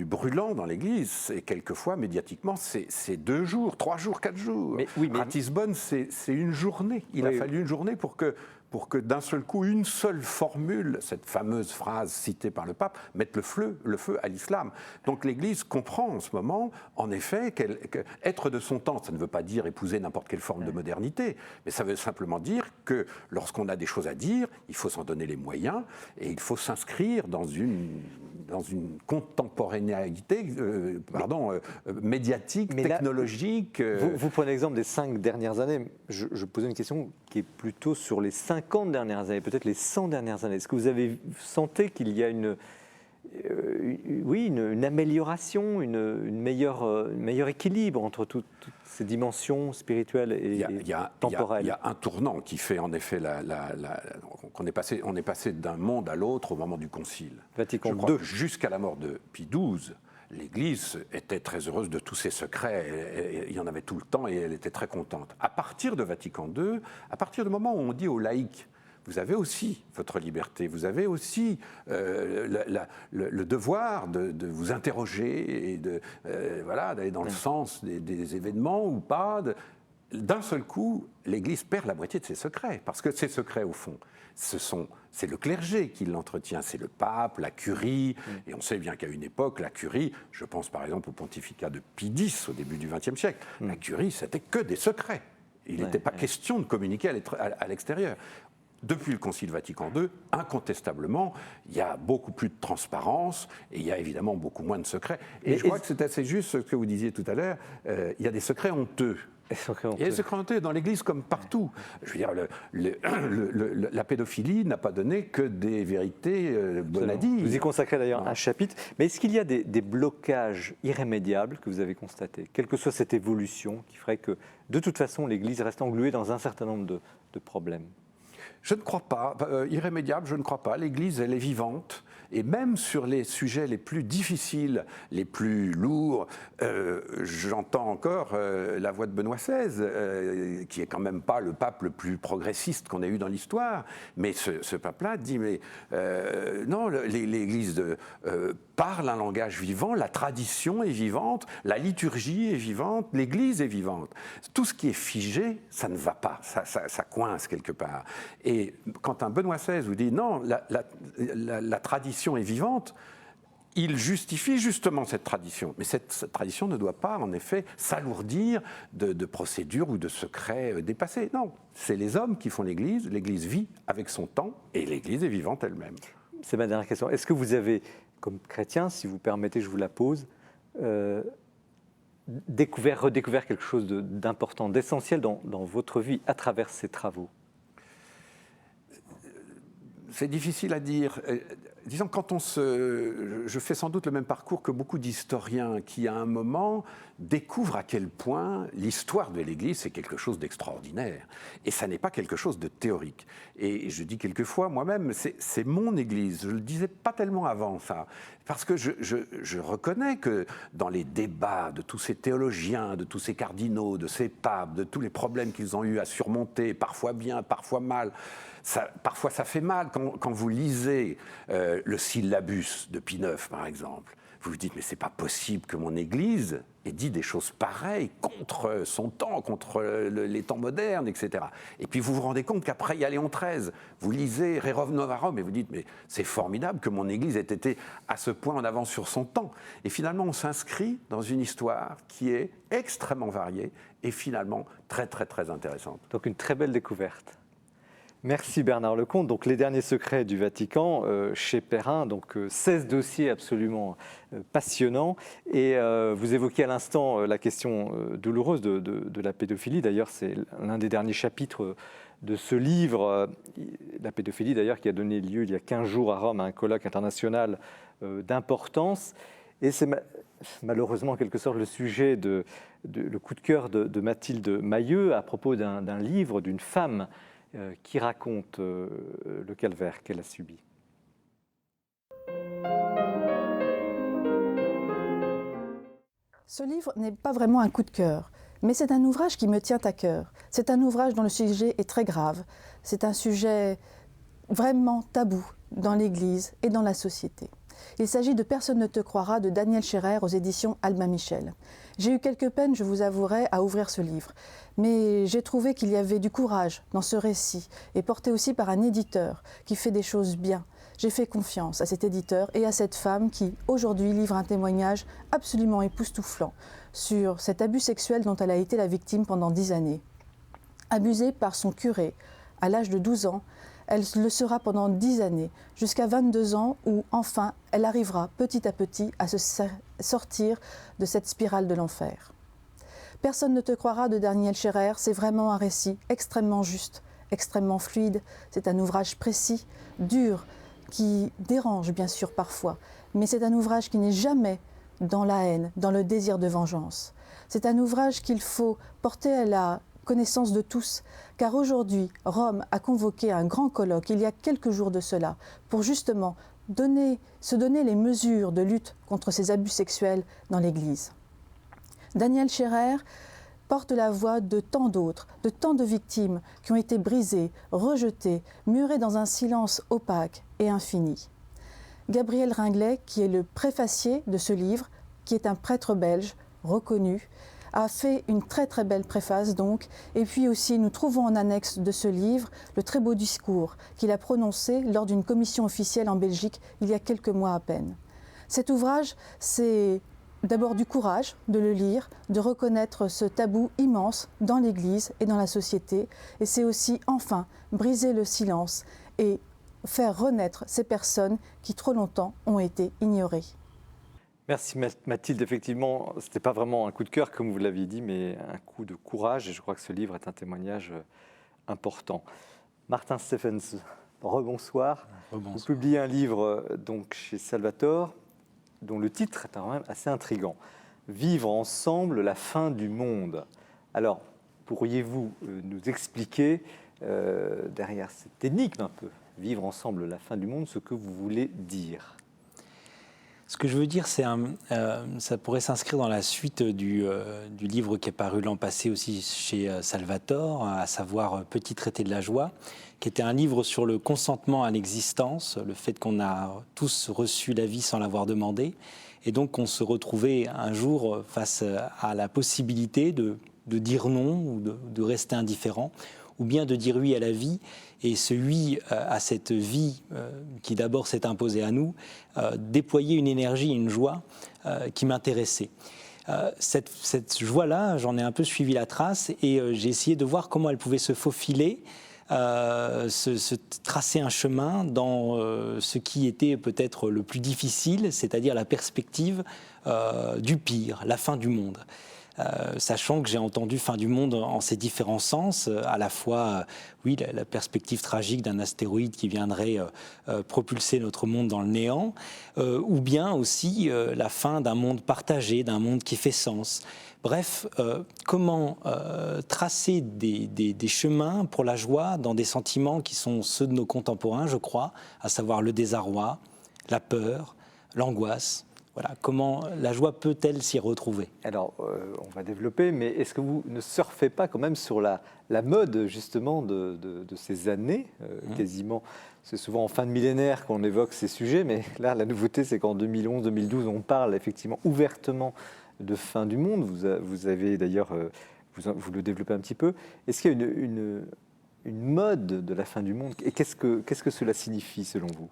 Speaker 2: brûlants dans l'Église, c'est quelquefois, médiatiquement, c'est 2 jours, 3 jours, 4 jours. Ratisbonne, c'est une journée. Il a fallu une journée pour que d'un seul coup, une seule formule, cette fameuse phrase citée par le pape, mette le feu à l'islam. Donc l'Église comprend en ce moment, en effet, qu'être de son temps, ça ne veut pas dire épouser n'importe quelle forme de modernité, mais ça veut simplement dire que lorsqu'on a des choses à dire, il faut s'en donner les moyens et il faut s'inscrire dans une contemporanéité médiatique, technologique.
Speaker 1: Vous prenez l'exemple des 5 dernières années. Je posais une question qui est plutôt sur les 50 dernières années, peut-être les 100 dernières années. Est-ce que vous avez senti qu'il y a une amélioration, une meilleur équilibre entre toutes ces dimensions spirituelles et temporelles?
Speaker 2: Il y a un tournant qui fait en effet qu'on est passé d'un monde à l'autre au moment du Concile.
Speaker 1: Vatican
Speaker 2: II.
Speaker 1: II.
Speaker 2: Jusqu'à la mort de Pie XII, l'Église était très heureuse de tous ses secrets. Il y en avait tout le temps et elle était très contente. À partir de Vatican II, à partir du moment où on dit aux laïcs, vous avez aussi votre liberté, vous avez aussi le devoir de vous interroger et d'aller dans le sens des événements ou pas. D'un seul coup, l'Église perd la moitié de ses secrets, parce que ces secrets, au fond, c'est le clergé qui l'entretient, c'est le pape, la curie, et on sait bien qu'à une époque, la curie, je pense par exemple au pontificat de Pie X au début du XXe siècle, la curie, c'était que des secrets. Il n'était pas question de communiquer à l'extérieur. Depuis le Concile Vatican II, incontestablement, il y a beaucoup plus de transparence et il y a évidemment beaucoup moins de secrets. Et je crois que c'est assez juste ce que vous disiez tout à l'heure, il y a des secrets honteux. Il y a des secrets honteux dans l'Église comme partout. Je veux dire, la pédophilie n'a pas donné que des vérités bonnes à dire.
Speaker 1: Vous y consacrez d'ailleurs un chapitre. Mais est-ce qu'il y a des blocages irrémédiables que vous avez constatés, quelle que soit cette évolution, qui ferait que, de toute façon, l'Église reste engluée dans un certain nombre de problèmes?
Speaker 2: Je ne crois pas. Irrémédiable, je ne crois pas. L'Église, elle est vivante. Et même sur les sujets les plus difficiles, les plus lourds, j'entends encore la voix de Benoît XVI, qui est quand même pas le pape le plus progressiste qu'on ait eu dans l'histoire. Mais ce pape-là dit, mais non, l'Église parle un langage vivant, la tradition est vivante, la liturgie est vivante, l'Église est vivante. Tout ce qui est figé, ça ne va pas, ça coince quelque part. Et quand un Benoît XVI vous dit, non, la tradition est vivante, il justifie justement cette tradition. Mais cette tradition ne doit pas, en effet, s'alourdir de procédures ou de secrets dépassés. Non, c'est les hommes qui font l'Église. L'Église vit avec son temps et l'Église est vivante elle-même.
Speaker 1: C'est ma dernière question. Est-ce que vous avez, comme chrétien, si vous permettez, je vous la pose, redécouvert quelque chose d'important, d'essentiel dans votre vie à travers ces travaux?
Speaker 2: C'est difficile à dire. Disons, je fais sans doute le même parcours que beaucoup d'historiens qui, à un moment, découvrent à quel point l'histoire de l'Église, c'est quelque chose d'extraordinaire. Et ça n'est pas quelque chose de théorique. Et je dis quelquefois, moi-même, c'est mon Église. Je ne le disais pas tellement avant, ça. Parce que je reconnais que dans les débats de tous ces théologiens, de tous ces cardinaux, de ces papes, de tous les problèmes qu'ils ont eu à surmonter, parfois bien, parfois mal, parfois ça fait mal quand vous lisez le syllabus de Pie IX, par exemple. Vous vous dites, mais c'est pas possible que mon Église ait dit des choses pareilles contre son temps, contre les temps modernes, etc. Et puis vous vous rendez compte qu'après, il y a Léon XIII. Vous lisez Rerum Novarum et vous dites, mais c'est formidable que mon Église ait été à ce point en avance sur son temps. Et finalement, on s'inscrit dans une histoire qui est extrêmement variée et finalement très, très, très intéressante.
Speaker 1: Donc une très belle découverte. Merci Bernard Lecomte. Donc les derniers secrets du Vatican chez Perrin, donc 16 dossiers absolument passionnants. Et vous évoquiez à l'instant la question douloureuse de la pédophilie. D'ailleurs, c'est l'un des derniers chapitres de ce livre. La pédophilie, d'ailleurs, qui a donné lieu il y a 15 jours à Rome à un colloque international d'importance. Et c'est malheureusement en quelque sorte le sujet le coup de cœur de Mathilde Mailleux à propos d'un livre d'une femme qui raconte le calvaire qu'elle a subi.
Speaker 6: Ce livre n'est pas vraiment un coup de cœur, mais c'est un ouvrage qui me tient à cœur. C'est un ouvrage dont le sujet est très grave. C'est un sujet vraiment tabou dans l'Église et dans la société. Il s'agit de Personne ne te croira de Daniel Scherer aux éditions Albin Michel. J'ai eu quelques peines, je vous avouerai, à ouvrir ce livre. Mais j'ai trouvé qu'il y avait du courage dans ce récit, et porté aussi par un éditeur qui fait des choses bien. J'ai fait confiance à cet éditeur et à cette femme qui, aujourd'hui, livre un témoignage absolument époustouflant sur cet abus sexuel dont elle a été la victime pendant 10 années. Abusée par son curé à l'âge de 12 ans, elle le sera pendant 10 années, jusqu'à 22 ans où, enfin, elle arrivera petit à petit à se sortir de cette spirale de l'enfer. Personne ne te croira de Daniel Scherer, c'est vraiment un récit extrêmement juste, extrêmement fluide. C'est un ouvrage précis, dur, qui dérange bien sûr parfois, mais c'est un ouvrage qui n'est jamais dans la haine, dans le désir de vengeance. C'est un ouvrage qu'il faut porter à la connaissance de tous, car aujourd'hui, Rome a convoqué un grand colloque, il y a quelques jours de cela, pour justement se donner les mesures de lutte contre ces abus sexuels dans l'Église. Daniel Scherer porte la voix de tant d'autres, de tant de victimes qui ont été brisées, rejetées, murées dans un silence opaque et infini. Gabriel Ringlet, qui est le préfacier de ce livre, qui est un prêtre belge reconnu, a fait une très très belle préface donc, et puis aussi nous trouvons en annexe de ce livre le très beau discours qu'il a prononcé lors d'une commission officielle en Belgique il y a quelques mois à peine. Cet ouvrage, c'est d'abord du courage de le lire, de reconnaître ce tabou immense dans l'Église et dans la société, et c'est aussi enfin briser le silence et faire renaître ces personnes qui trop longtemps ont été ignorées.
Speaker 1: Merci Mathilde, effectivement, ce n'était pas vraiment un coup de cœur comme vous l'aviez dit, mais un coup de courage, et je crois que ce livre est un témoignage important. Martin Stephens, rebonsoir. Vous publiez un livre donc, chez Salvatore, dont le titre est quand même assez intriguant. « Vivre ensemble la fin du monde ». Alors, pourriez-vous nous expliquer, derrière cette énigme un peu, vivre ensemble la fin du monde, ce que vous voulez dire?
Speaker 5: Ce que je veux dire, c'est ça pourrait s'inscrire dans la suite du livre qui est paru l'an passé aussi chez Salvatore, à savoir Petit traité de la joie, qui était un livre sur le consentement à l'existence, le fait qu'on a tous reçu la vie sans l'avoir demandé, et donc qu'on se retrouvait un jour face à la possibilité de dire non ou de rester indifférent, ou bien de dire oui à la vie, et ce oui à cette vie qui d'abord s'est imposée à nous, déployer une énergie, une joie qui m'intéressait. Cette joie-là, j'en ai un peu suivi la trace et j'ai essayé de voir comment elle pouvait se faufiler, se tracer un chemin dans ce qui était peut-être le plus difficile, c'est-à-dire la perspective du pire, la fin du monde. Sachant que j'ai entendu fin du monde en ses différents sens, à la fois, oui, la perspective tragique d'un astéroïde qui viendrait propulser notre monde dans le néant, ou bien aussi la fin d'un monde partagé, d'un monde qui fait sens. Bref, comment tracer des chemins pour la joie dans des sentiments qui sont ceux de nos contemporains, je crois, à savoir le désarroi, la peur, l'angoisse. Voilà, comment la joie peut-elle s'y retrouver?
Speaker 1: Alors, on va développer, mais est-ce que vous ne surfez pas quand même sur la mode, justement, de ces années, quasiment? C'est souvent en fin de millénaire qu'on évoque ces sujets, mais là, la nouveauté, c'est qu'en 2011-2012, on parle effectivement ouvertement de fin du monde. Vous avez d'ailleurs, vous le développez un petit peu. Est-ce qu'il y a une mode de la fin du monde? Et qu'est-ce que cela signifie, selon vous?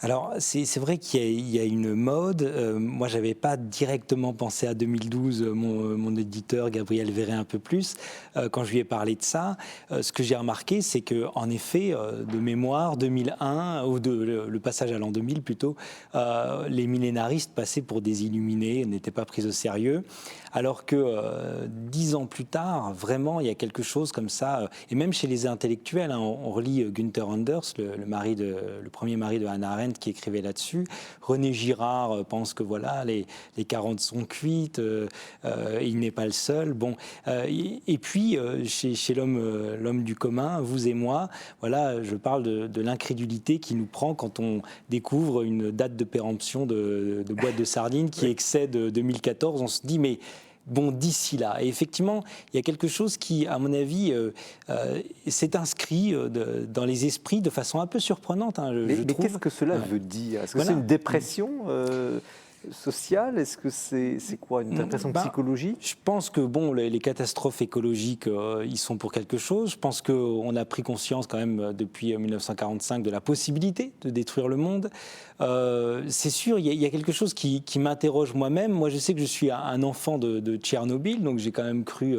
Speaker 5: Alors, c'est vrai qu'il y a une mode. Moi, je n'avais pas directement pensé à 2012, mon éditeur Gabriel Verret un peu plus, quand je lui ai parlé de ça. Ce que j'ai remarqué, c'est qu'en effet, de mémoire, 2001, ou le passage à l'an 2000 plutôt, les millénaristes passaient pour des illuminés, n'étaient pas pris au sérieux. Alors que 10 ans plus tard, vraiment, il y a quelque chose comme ça, et même chez les intellectuels, hein, on relit Günther Anders, le premier mari de Hannah Arendt, qui écrivait là-dessus. René Girard pense que voilà, les carottes sont cuites, il n'est pas le seul. Bon, et puis, chez l'homme du commun, vous et moi, voilà, je parle de l'incrédulité qui nous prend quand on découvre une date de péremption de boîte de sardines qui excède 2014. On se dit, mais bon, d'ici là. Et effectivement, il y a quelque chose qui, à mon avis, s'est inscrit dans les esprits de façon un peu surprenante. Hein,
Speaker 1: mais qu'est-ce que cela veut dire? Est-ce que c'est une dépression sociale? Est-ce que c'est quoi, une dépression psychologique?
Speaker 5: Je pense que bon, les catastrophes écologiques, ils sont pour quelque chose. Je pense qu'on a pris conscience quand même depuis 1945 de la possibilité de détruire le monde. C'est sûr, il y a quelque chose qui m'interroge moi-même. Moi, je sais que je suis un enfant de Tchernobyl, donc j'ai quand même cru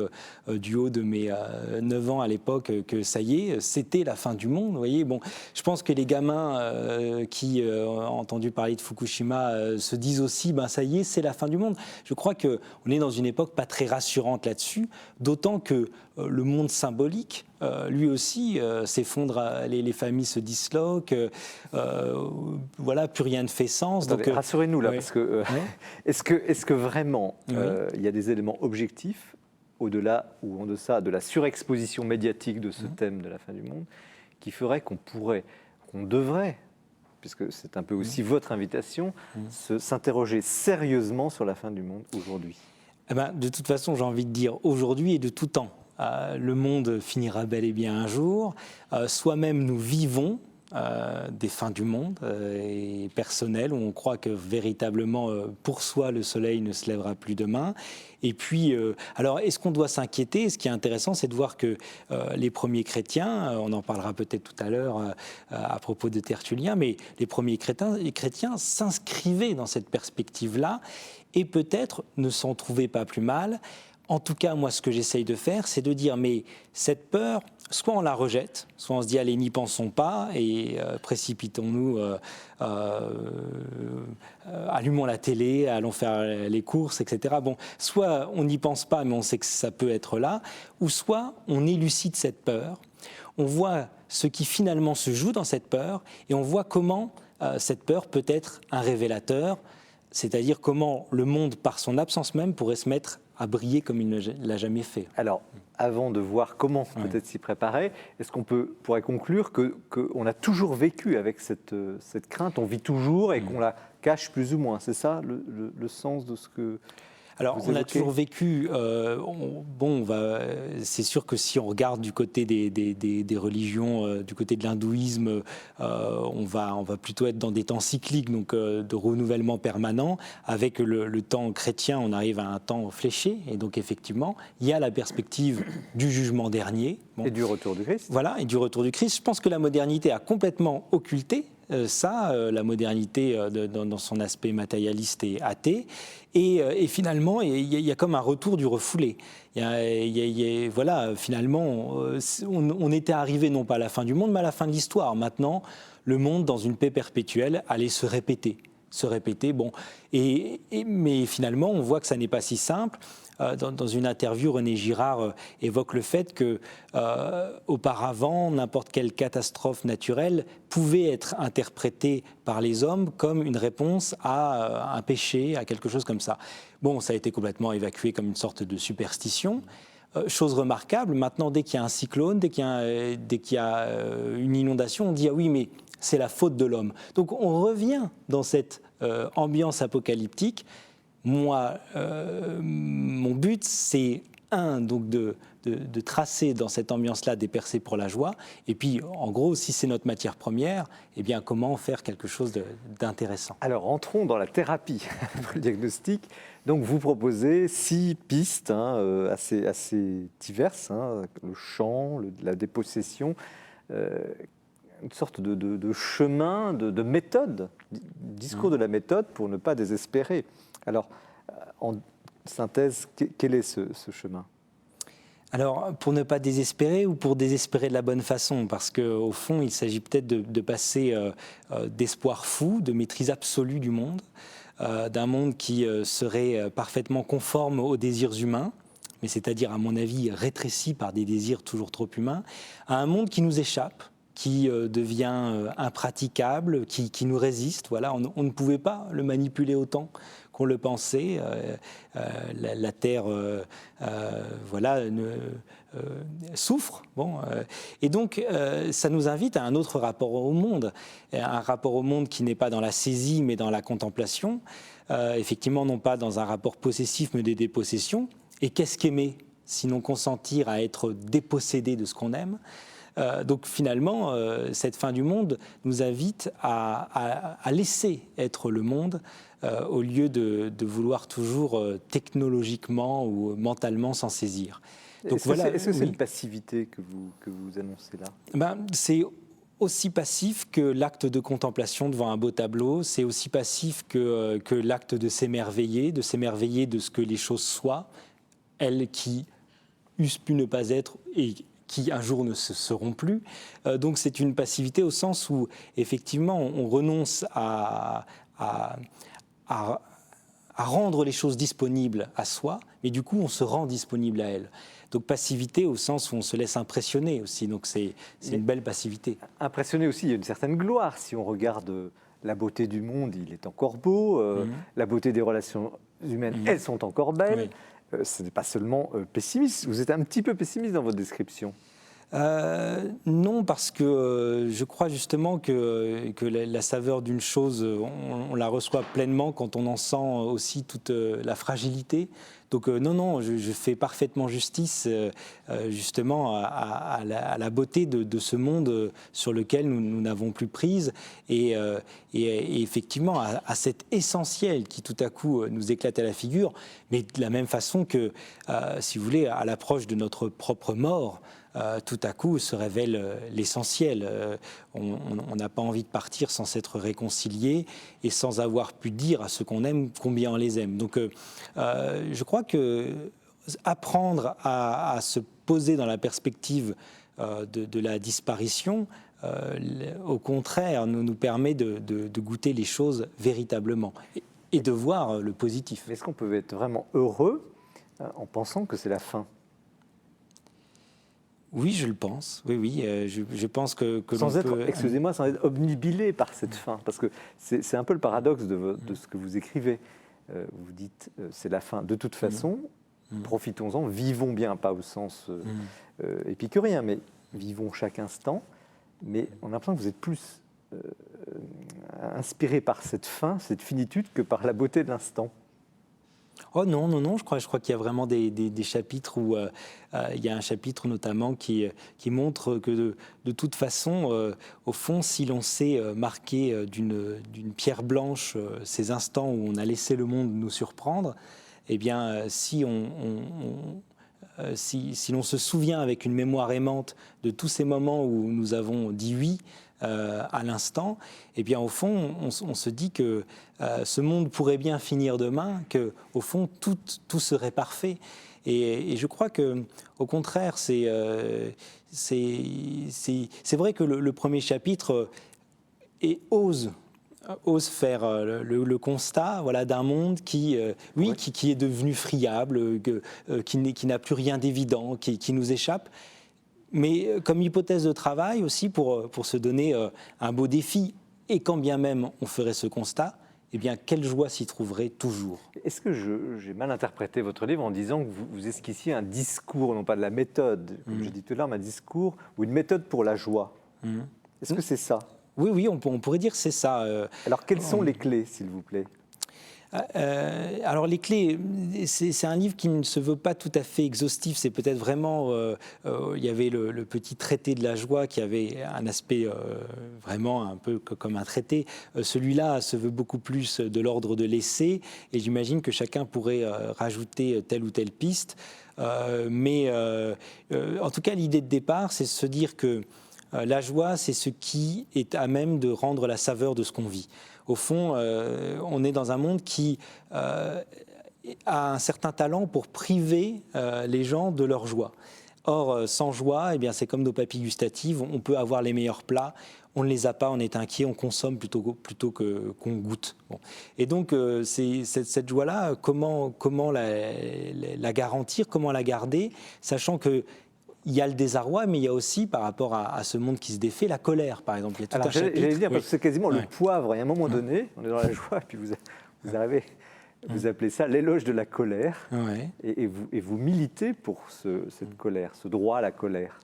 Speaker 5: du haut de mes 9 ans à l'époque que ça y est, c'était la fin du monde. Vous voyez, bon, je pense que les gamins qui ont entendu parler de Fukushima se disent aussi, ben ça y est, c'est la fin du monde. Je crois qu'on est dans une époque pas très rassurante là-dessus, d'autant que le monde symbolique, lui aussi, s'effondre, les familles se disloquent, voilà, plus rien ne fait sens.
Speaker 1: Attendez, donc, rassurez-nous là, parce que est-ce que vraiment il y a des éléments objectifs, au-delà ou en deçà de la surexposition médiatique de ce thème de la fin du monde, qui ferait qu'on devrait, puisque c'est un peu aussi votre invitation, s'interroger sérieusement sur la fin du monde aujourd'hui?
Speaker 5: Eh ben, de toute façon, j'ai envie de dire aujourd'hui et de tout temps. Le monde finira bel et bien un jour. Soi-même, nous vivons des fins du monde et personnelles, où on croit que véritablement, pour soi, le soleil ne se lèvera plus demain. Et puis, alors, est-ce qu'on doit s'inquiéter? Ce qui est intéressant, c'est de voir que les premiers chrétiens, on en parlera peut-être tout à l'heure à propos de Tertullien, mais les premiers chrétiens s'inscrivaient dans cette perspective-là et peut-être ne s'en trouvaient pas plus mal. En tout cas, moi, ce que j'essaye de faire, c'est de dire, mais cette peur, soit on la rejette, soit on se dit, allez, n'y pensons pas, et précipitons-nous, allumons la télé, allons faire les courses, etc. Bon, soit on n'y pense pas, mais on sait que ça peut être là, ou soit on élucide cette peur, on voit ce qui finalement se joue dans cette peur, et on voit comment cette peur peut être un révélateur, c'est-à-dire comment le monde, par son absence même, pourrait se mettre à briller comme il ne l'a jamais fait.
Speaker 1: Alors, avant de voir comment peut-être s'y préparer, est-ce qu'on pourrait conclure qu'on a toujours vécu avec cette crainte, on vit toujours et qu'on la cache plus ou moins? C'est ça le sens de ce que...
Speaker 5: Alors,
Speaker 1: Vous
Speaker 5: on a
Speaker 1: évoquez-
Speaker 5: toujours vécu. C'est sûr que si on regarde du côté des religions, du côté de l'hindouisme, on va plutôt être dans des temps cycliques, donc de renouvellement permanent. Avec le temps chrétien, on arrive à un temps fléché, et donc effectivement, il y a la perspective du jugement dernier. Bon.
Speaker 1: Et du retour du Christ.
Speaker 5: Voilà, et du retour du Christ. Je pense que la modernité a complètement occulté la modernité dans son aspect matérialiste et athée. Et finalement, il y a comme un retour du refoulé. Voilà, finalement, on était arrivé non pas à la fin du monde, mais à la fin de l'histoire. Maintenant, le monde, dans une paix perpétuelle, allait se répéter. Bon. Mais finalement, on voit que ça n'est pas si simple. Dans une interview, René Girard évoque le fait que auparavant, n'importe quelle catastrophe naturelle pouvait être interprétée par les hommes comme une réponse à un péché, à quelque chose comme ça. Bon, ça a été complètement évacué comme une sorte de superstition. Chose remarquable, maintenant, dès qu'il y a un cyclone, dès qu'il y a une inondation, on dit « Ah oui, mais c'est la faute de l'homme ». Donc on revient dans cette ambiance apocalyptique. Moi, mon but, c'est donc de tracer dans cette ambiance-là des percées pour la joie. Et puis, en gros, si c'est notre matière première, eh bien, comment faire quelque chose d'intéressant ?
Speaker 1: Alors, entrons dans la thérapie, le diagnostic. Donc, vous proposez 6 pistes assez diverses, le chant, la dépossession, une sorte de chemin, de méthode, discours de la méthode pour ne pas désespérer. Alors, en synthèse, quel est ce chemin ?
Speaker 5: Alors, pour ne pas désespérer ou pour désespérer de la bonne façon, parce qu'au fond, il s'agit peut-être de passer d'espoir fou, de maîtrise absolue du monde, d'un monde qui serait parfaitement conforme aux désirs humains, mais c'est-à-dire, à mon avis, rétréci par des désirs toujours trop humains, à un monde qui nous échappe, qui devient impraticable, qui nous résiste. Voilà, on ne pouvait pas le manipuler autant qu'on le pensait. La Terre souffre. Bon, et donc, ça nous invite à un autre rapport au monde, un rapport au monde qui n'est pas dans la saisie, mais dans la contemplation. Effectivement, non pas dans un rapport possessif, mais des dépossessions. Et qu'est-ce qu'aimer, sinon consentir à être dépossédé de ce qu'on aime ? Donc finalement, cette fin du monde nous invite à laisser être le monde au lieu de vouloir toujours technologiquement ou mentalement s'en saisir. Donc
Speaker 1: Est-ce que c'est une passivité que vous annoncez là ?
Speaker 5: C'est aussi passif que l'acte de contemplation devant un beau tableau, c'est aussi passif que l'acte de s'émerveiller de ce que les choses soient, elles qui eussent pu ne pas être et qui un jour ne se seront plus. Donc c'est une passivité au sens où effectivement on renonce à rendre les choses disponibles à soi, mais du coup on se rend disponible à elles. Donc passivité au sens où on se laisse impressionner aussi, donc c'est une belle passivité.
Speaker 1: Impressionné aussi, il y a une certaine gloire. Si on regarde la beauté du monde, il est encore beau, la beauté des relations humaines, elles sont encore belles.
Speaker 5: Oui.
Speaker 1: Ce n'est pas seulement pessimiste. Vous êtes un petit peu pessimiste dans votre description.
Speaker 5: Non, parce que je crois justement que la saveur d'une chose, on la reçoit pleinement quand on en sent aussi toute la fragilité. Donc non, je fais parfaitement justice justement à la beauté de ce monde sur lequel nous n'avons plus prise et effectivement à cet essentiel qui tout à coup nous éclate à la figure, mais de la même façon que, si vous voulez, à l'approche de notre propre mort, tout à coup se révèle l'essentiel. On n'a pas envie de partir sans s'être réconcilié et sans avoir pu dire à ceux qu'on aime combien on les aime. Donc je crois que apprendre à se poser dans la perspective de la disparition, au contraire, nous permet de goûter les choses véritablement et de voir le positif.
Speaker 1: Mais est-ce qu'on peut être vraiment heureux en pensant que c'est la fin ?
Speaker 5: Oui, je le pense. Oui, je pense que
Speaker 1: sans
Speaker 5: l'on
Speaker 1: être,
Speaker 5: peut...
Speaker 1: excusez-moi, sans être obnubilé par cette fin, parce que c'est un peu le paradoxe de ce que vous écrivez. Vous dites c'est la fin. De toute façon, profitons-en, vivons bien, pas au sens épicurien, mais vivons chaque instant. Mais on a l'impression que vous êtes plus inspiré par cette fin, cette finitude, que par la beauté de l'instant.
Speaker 5: Oh non, non, non, je crois qu'il y a vraiment des chapitres où il y a un chapitre notamment qui montre que de toute façon, au fond, si l'on sait marquer d'une pierre blanche ces instants où on a laissé le monde nous surprendre, eh bien, si l'on se souvient avec une mémoire aimante de tous ces moments où nous avons dit oui à l'instant, eh bien, au fond, on se dit que ce monde pourrait bien finir demain, que au fond, tout serait parfait. Et je crois que, au contraire, c'est vrai que le premier chapitre ose faire le constat, voilà, d'un monde qui est devenu friable, qui n'a plus rien d'évident, qui nous échappe. Mais comme hypothèse de travail aussi, pour se donner un beau défi, et quand bien même on ferait ce constat, eh bien, quelle joie s'y trouverait toujours.
Speaker 1: Est-ce que j'ai mal interprété votre livre en disant que vous esquissiez un discours, non pas de la méthode, comme je dis tout à l'heure, mais un discours ou une méthode pour la joie? Est-ce que c'est ça?
Speaker 5: Oui, on pourrait dire que c'est ça.
Speaker 1: Alors, quelles sont les clés, s'il vous plaît?
Speaker 5: Alors les clés, c'est un livre qui ne se veut pas tout à fait exhaustif. C'est peut-être vraiment, il y avait le petit traité de la joie qui avait un aspect vraiment un peu comme un traité. Celui-là se veut beaucoup plus de l'ordre de l'essai, et j'imagine que chacun pourrait rajouter telle ou telle piste. Mais en tout cas, l'idée de départ, c'est de se dire que la joie, c'est ce qui est à même de rendre la saveur de ce qu'on vit. Au fond, on est dans un monde qui a un certain talent pour priver les gens de leur joie. Or, sans joie, eh bien, c'est comme nos papilles gustatives, on peut avoir les meilleurs plats, on ne les a pas, on est inquiet, on consomme plutôt qu'on goûte. Bon. Et donc, cette joie-là, comment la garantir, comment la garder, sachant que il y a le désarroi, mais il y a aussi, par rapport à ce monde qui se défait, la colère, par exemple. Il y a tout un chapitre.
Speaker 1: J'allais dire, parce que c'est quasiment le poivre. Et à un moment donné, on est dans la joie, et puis vous arrivez, vous appelez ça l'éloge de la colère. Et vous militez pour cette colère, ce droit à la colère.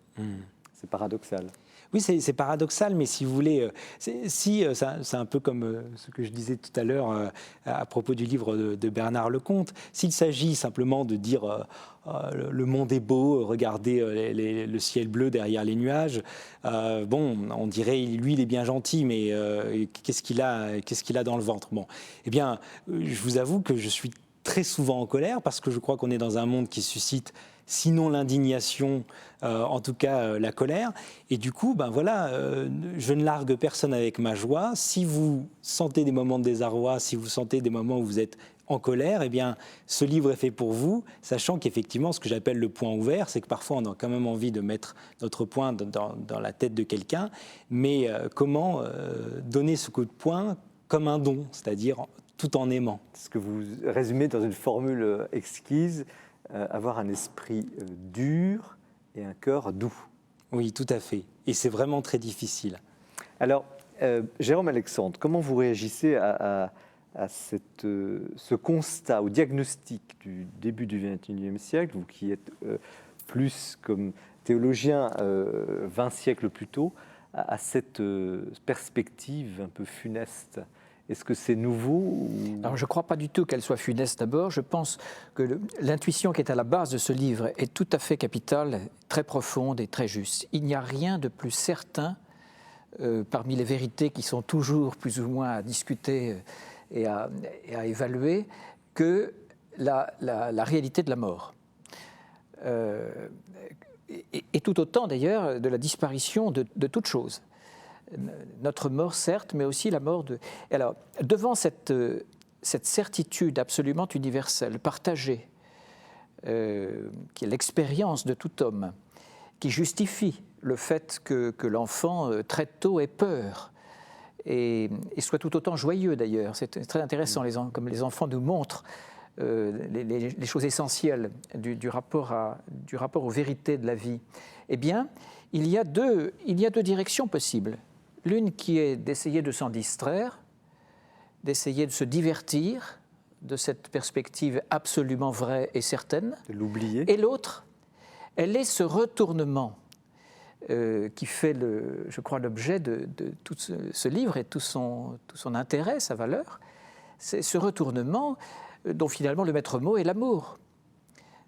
Speaker 1: C'est paradoxal.
Speaker 5: Oui, c'est paradoxal, mais si vous voulez, c'est un peu comme ce que je disais tout à l'heure à propos du livre de Bernard Lecomte. S'il s'agit simplement de dire le monde est beau, regardez le ciel bleu derrière les nuages, on dirait, lui, il est bien gentil, mais qu'est-ce qu'il a dans le ventre? Bon, eh bien, je vous avoue que je suis très souvent en colère parce que je crois qu'on est dans un monde qui suscite sinon l'indignation, en tout cas la colère. Et du coup, je ne largue personne avec ma joie. Si vous sentez des moments de désarroi, si vous sentez des moments où vous êtes en colère, eh bien, ce livre est fait pour vous, sachant qu'effectivement, ce que j'appelle le point ouvert, c'est que parfois on a quand même envie de mettre notre poing dans la tête de quelqu'un, mais comment donner ce coup de poing comme un don, c'est-à-dire tout en aimant.
Speaker 1: Ce que vous résumez dans une formule exquise, avoir un esprit dur et un cœur doux.
Speaker 5: Oui, tout à fait. Et c'est vraiment très difficile.
Speaker 1: Alors, Jérôme Alexandre, comment vous réagissez à ce constat, au diagnostic du début du XXIe siècle, vous qui êtes plus comme théologien 20 siècles plus tôt, à cette perspective un peu funeste? Est-ce que c'est nouveau
Speaker 4: Alors, je ne crois pas du tout qu'elle soit funeste d'abord. Je pense que l'intuition qui est à la base de ce livre est tout à fait capitale, très profonde et très juste. Il n'y a rien de plus certain parmi les vérités qui sont toujours plus ou moins à discuter et à évaluer que la réalité de la mort. Et tout autant d'ailleurs de la disparition de toute chose. Notre mort, certes, mais aussi la mort de... Alors, devant cette certitude absolument universelle, partagée, qui est l'expérience de tout homme, qui justifie le fait que l'enfant, très tôt, ait peur, et soit tout autant joyeux d'ailleurs. C'est très intéressant, comme les enfants nous montrent les choses essentielles du rapport aux vérités de la vie. Eh bien, il y a deux directions possibles. L'une qui est d'essayer de s'en distraire, d'essayer de se divertir de cette perspective absolument vraie et certaine.
Speaker 1: De l'oublier.
Speaker 4: Et l'autre, elle est ce retournement qui fait, je crois, l'objet de tout ce livre et tout son intérêt, sa valeur. C'est ce retournement dont finalement le maître mot est l'amour.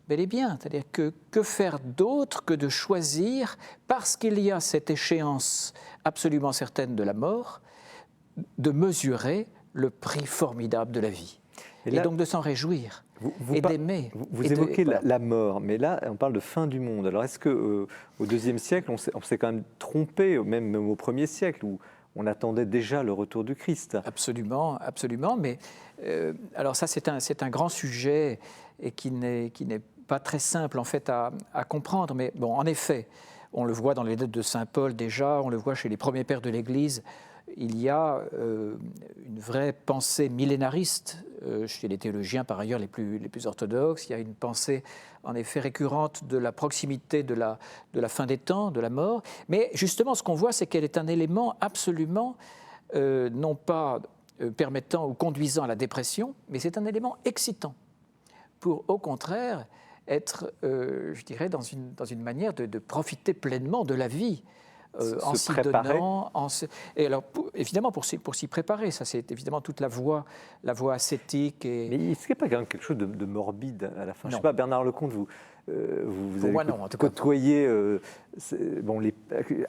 Speaker 4: Bel et bien, c'est-à-dire que faire d'autre que de choisir, parce qu'il y a cette échéance absolument certaine de la mort, de mesurer le prix formidable de la vie. Et donc de s'en réjouir et d'aimer.
Speaker 1: Vous évoquez la mort, mais là, on parle de fin du monde. Alors, est-ce qu'au IIe siècle, on s'est quand même trompé, même au 1er siècle, où on attendait déjà le retour du Christ?
Speaker 4: Absolument, absolument. Mais alors ça, c'est un grand sujet et qui n'est pas très simple, en fait, à comprendre. Mais bon, en effet, on le voit dans les lettres de saint Paul déjà, on le voit chez les premiers pères de l'Église. Il y a une vraie pensée millénariste chez les théologiens, par ailleurs les plus orthodoxes. Il y a une pensée, en effet, récurrente de la proximité de la fin des temps, de la mort. Mais justement, ce qu'on voit, c'est qu'elle est un élément absolument, non pas permettant ou conduisant à la dépression, mais c'est un élément excitant pour, au contraire, être, je dirais, dans une manière de profiter pleinement de la vie. En s'y donnant, et alors évidemment pour s'y préparer, ça c'est évidemment toute la voie ascétique.
Speaker 1: Mais est-ce qu'il n'y a pas quand même quelque chose de morbide à la fin? Je ne sais pas, Bernard Lecomte, vous avez côtoyé,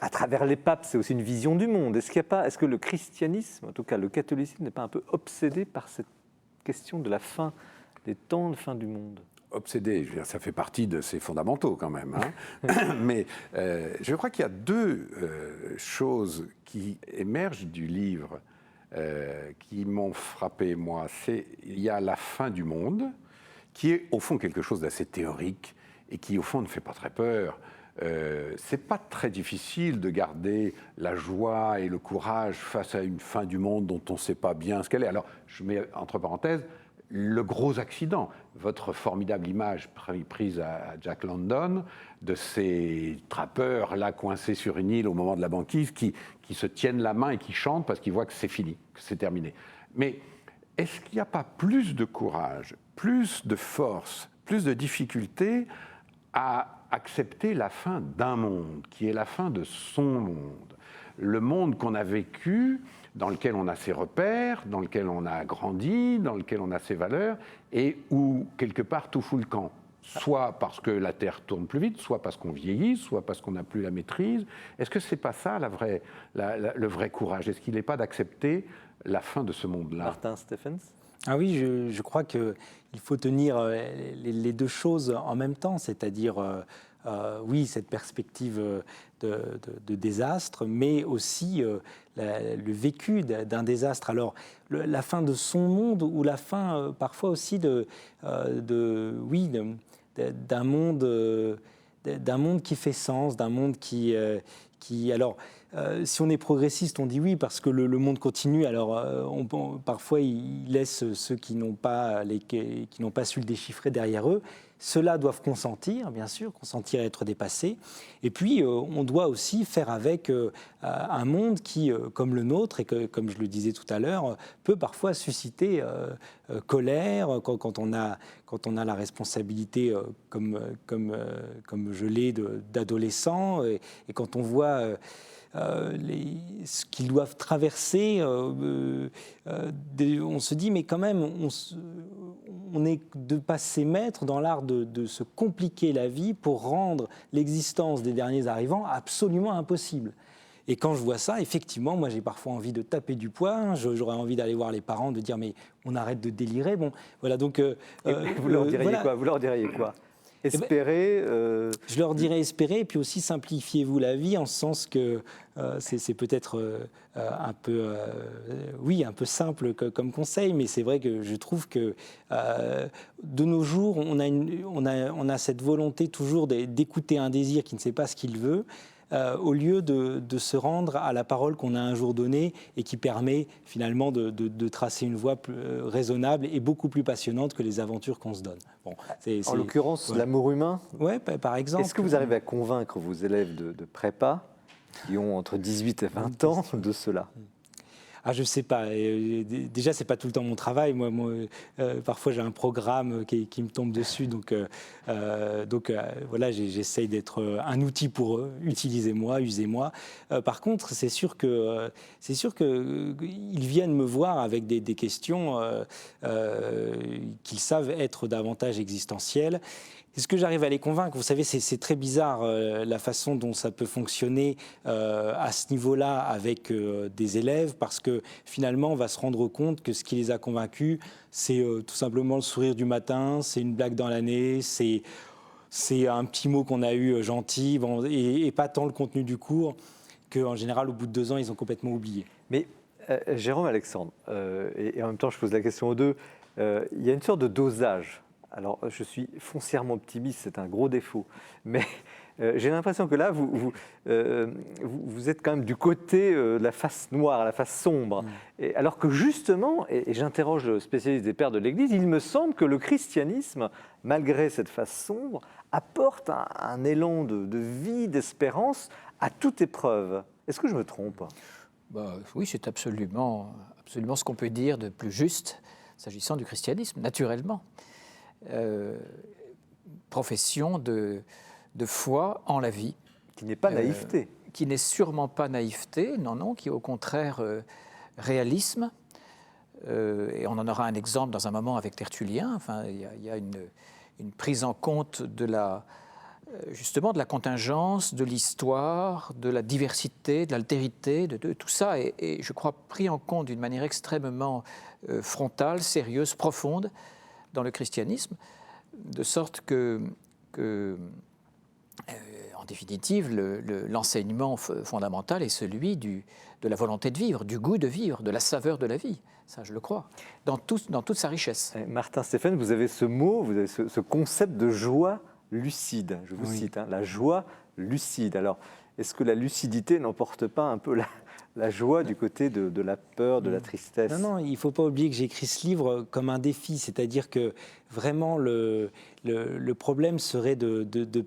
Speaker 1: à travers les papes, c'est aussi une vision du monde. Est-ce que le christianisme, en tout cas le catholicisme, n'est pas un peu obsédé par cette question de la fin des temps, de fin du monde?
Speaker 2: Obsédé, je veux dire, ça fait partie de ses fondamentaux quand même. Hein. Mais je crois qu'il y a deux choses qui émergent du livre qui m'ont frappé, moi. Il y a la fin du monde, qui est au fond quelque chose d'assez théorique et qui au fond ne fait pas très peur. C'est pas très difficile de garder la joie et le courage face à une fin du monde dont on ne sait pas bien ce qu'elle est. Alors, je mets entre parenthèses le gros accident, votre formidable image prise à Jack London de ces trappeurs là coincés sur une île au moment de la banquise qui se tiennent la main et qui chantent parce qu'ils voient que c'est fini, que c'est terminé. Mais est-ce qu'il n'y a pas plus de courage, plus de force, plus de difficulté à accepter la fin d'un monde, qui est la fin de son monde? Le monde qu'on a vécu, dans lequel on a ses repères, dans lequel on a grandi, dans lequel on a ses valeurs, et où, quelque part, tout fout le camp. Soit parce que la Terre tourne plus vite, soit parce qu'on vieillit, soit parce qu'on n'a plus la maîtrise. Est-ce que ce n'est pas ça le vrai courage? Est-ce qu'il n'est pas d'accepter la fin de ce monde-là?
Speaker 1: Martin Stephens?
Speaker 5: Ah oui, je crois qu'il faut tenir les deux choses en même temps, c'est-à-dire, oui, cette perspective de désastre, mais aussi le vécu d'un désastre. Alors, la fin de son monde ou la fin parfois aussi d'un monde qui fait sens, d'un monde qui alors, si on est progressiste, on dit oui parce que le monde continue. Alors, parfois, il laisse ceux qui n'ont pas su le déchiffrer derrière eux. Ceux-là doivent consentir, bien sûr, consentir à être dépassés. Et puis, on doit aussi faire avec un monde qui, comme le nôtre, et que, comme je le disais tout à l'heure, peut parfois susciter colère quand on a la responsabilité, comme je l'ai, d'adolescents, et quand on voit ce qu'ils doivent traverser, on se dit, mais quand même, on n'est de pas ses maîtres dans l'art de se compliquer la vie pour rendre l'existence des derniers arrivants absolument impossible. Et quand je vois ça, effectivement, moi j'ai parfois envie de taper du poing, j'aurais envie d'aller voir les parents, de dire mais on arrête de délirer. Bon, voilà, donc...
Speaker 1: vous leur diriez quoi? Vous leur diriez quoi? Espérer
Speaker 5: Je leur dirais espérer, et puis aussi simplifiez-vous la vie, en ce sens que c'est peut-être un peu simple comme conseil, mais c'est vrai que je trouve que de nos jours, on a cette volonté toujours d'écouter un désir qui ne sait pas ce qu'il veut, au lieu de se rendre à la parole qu'on a un jour donnée et qui permet finalement de tracer une voie plus raisonnable et beaucoup plus passionnante que les aventures qu'on se donne. Bon,
Speaker 1: en l'occurrence, voilà. L'amour humain.
Speaker 5: Ouais, par exemple.
Speaker 1: Est-ce que vous arrivez à convaincre vos élèves de prépa qui ont entre 18 et 20 ans de cela?
Speaker 5: je sais pas. Déjà, c'est pas tout le temps mon travail. Moi, parfois, j'ai un programme qui me tombe dessus. Donc voilà, j'essaye d'être un outil pour eux. Utilisez-moi, usez-moi. Par contre, c'est sûr que ils viennent me voir avec des questions qu'ils savent être davantage existentielles. Est-ce que j'arrive à les convaincre? Vous savez, c'est très bizarre la façon dont ça peut fonctionner à ce niveau-là avec des élèves, parce que finalement, on va se rendre compte que ce qui les a convaincus, c'est tout simplement le sourire du matin, c'est une blague dans l'année, c'est un petit mot qu'on a eu gentil, bon, et pas tant le contenu du cours, qu'en général, au bout de 2 ans, ils ont complètement oublié.
Speaker 1: Mais Jérôme Alexandre, et en même temps, je pose la question aux deux, il y a une sorte de dosage. Alors, je suis foncièrement optimiste, c'est un gros défaut, mais j'ai l'impression que là, vous êtes quand même du côté de la face noire, la face sombre. Et alors que justement, et j'interroge le spécialiste des pères de l'Église, il me semble que le christianisme, malgré cette face sombre, apporte un élan de vie, d'espérance à toute épreuve. Est-ce que je me trompe ?
Speaker 4: Oui, c'est absolument ce qu'on peut dire de plus juste s'agissant du christianisme, naturellement. Profession de foi en la vie.
Speaker 1: Qui n'est pas naïveté.
Speaker 4: Qui n'est sûrement pas naïveté, non, qui est au contraire réalisme. Et on en aura un exemple dans un moment avec Tertullien. Enfin, il y a une prise en compte justement de la contingence, de l'histoire, de la diversité, de l'altérité, de tout ça, et je crois pris en compte d'une manière extrêmement frontale, sérieuse, profonde, dans le christianisme, de sorte que en définitive, l'enseignement fondamental est celui de la volonté de vivre, du goût de vivre, de la saveur de la vie. Ça, je le crois, dans toute sa richesse.
Speaker 1: Martin Stéphane, vous avez ce mot, vous avez ce concept de joie lucide. Je vous cite, la joie lucide. Alors, est-ce que la lucidité n'emporte pas un peu la joie du côté de la peur, de la tristesse?
Speaker 5: Non, il ne faut pas oublier que j'ai écrit ce livre comme un défi, c'est-à-dire que vraiment le problème serait de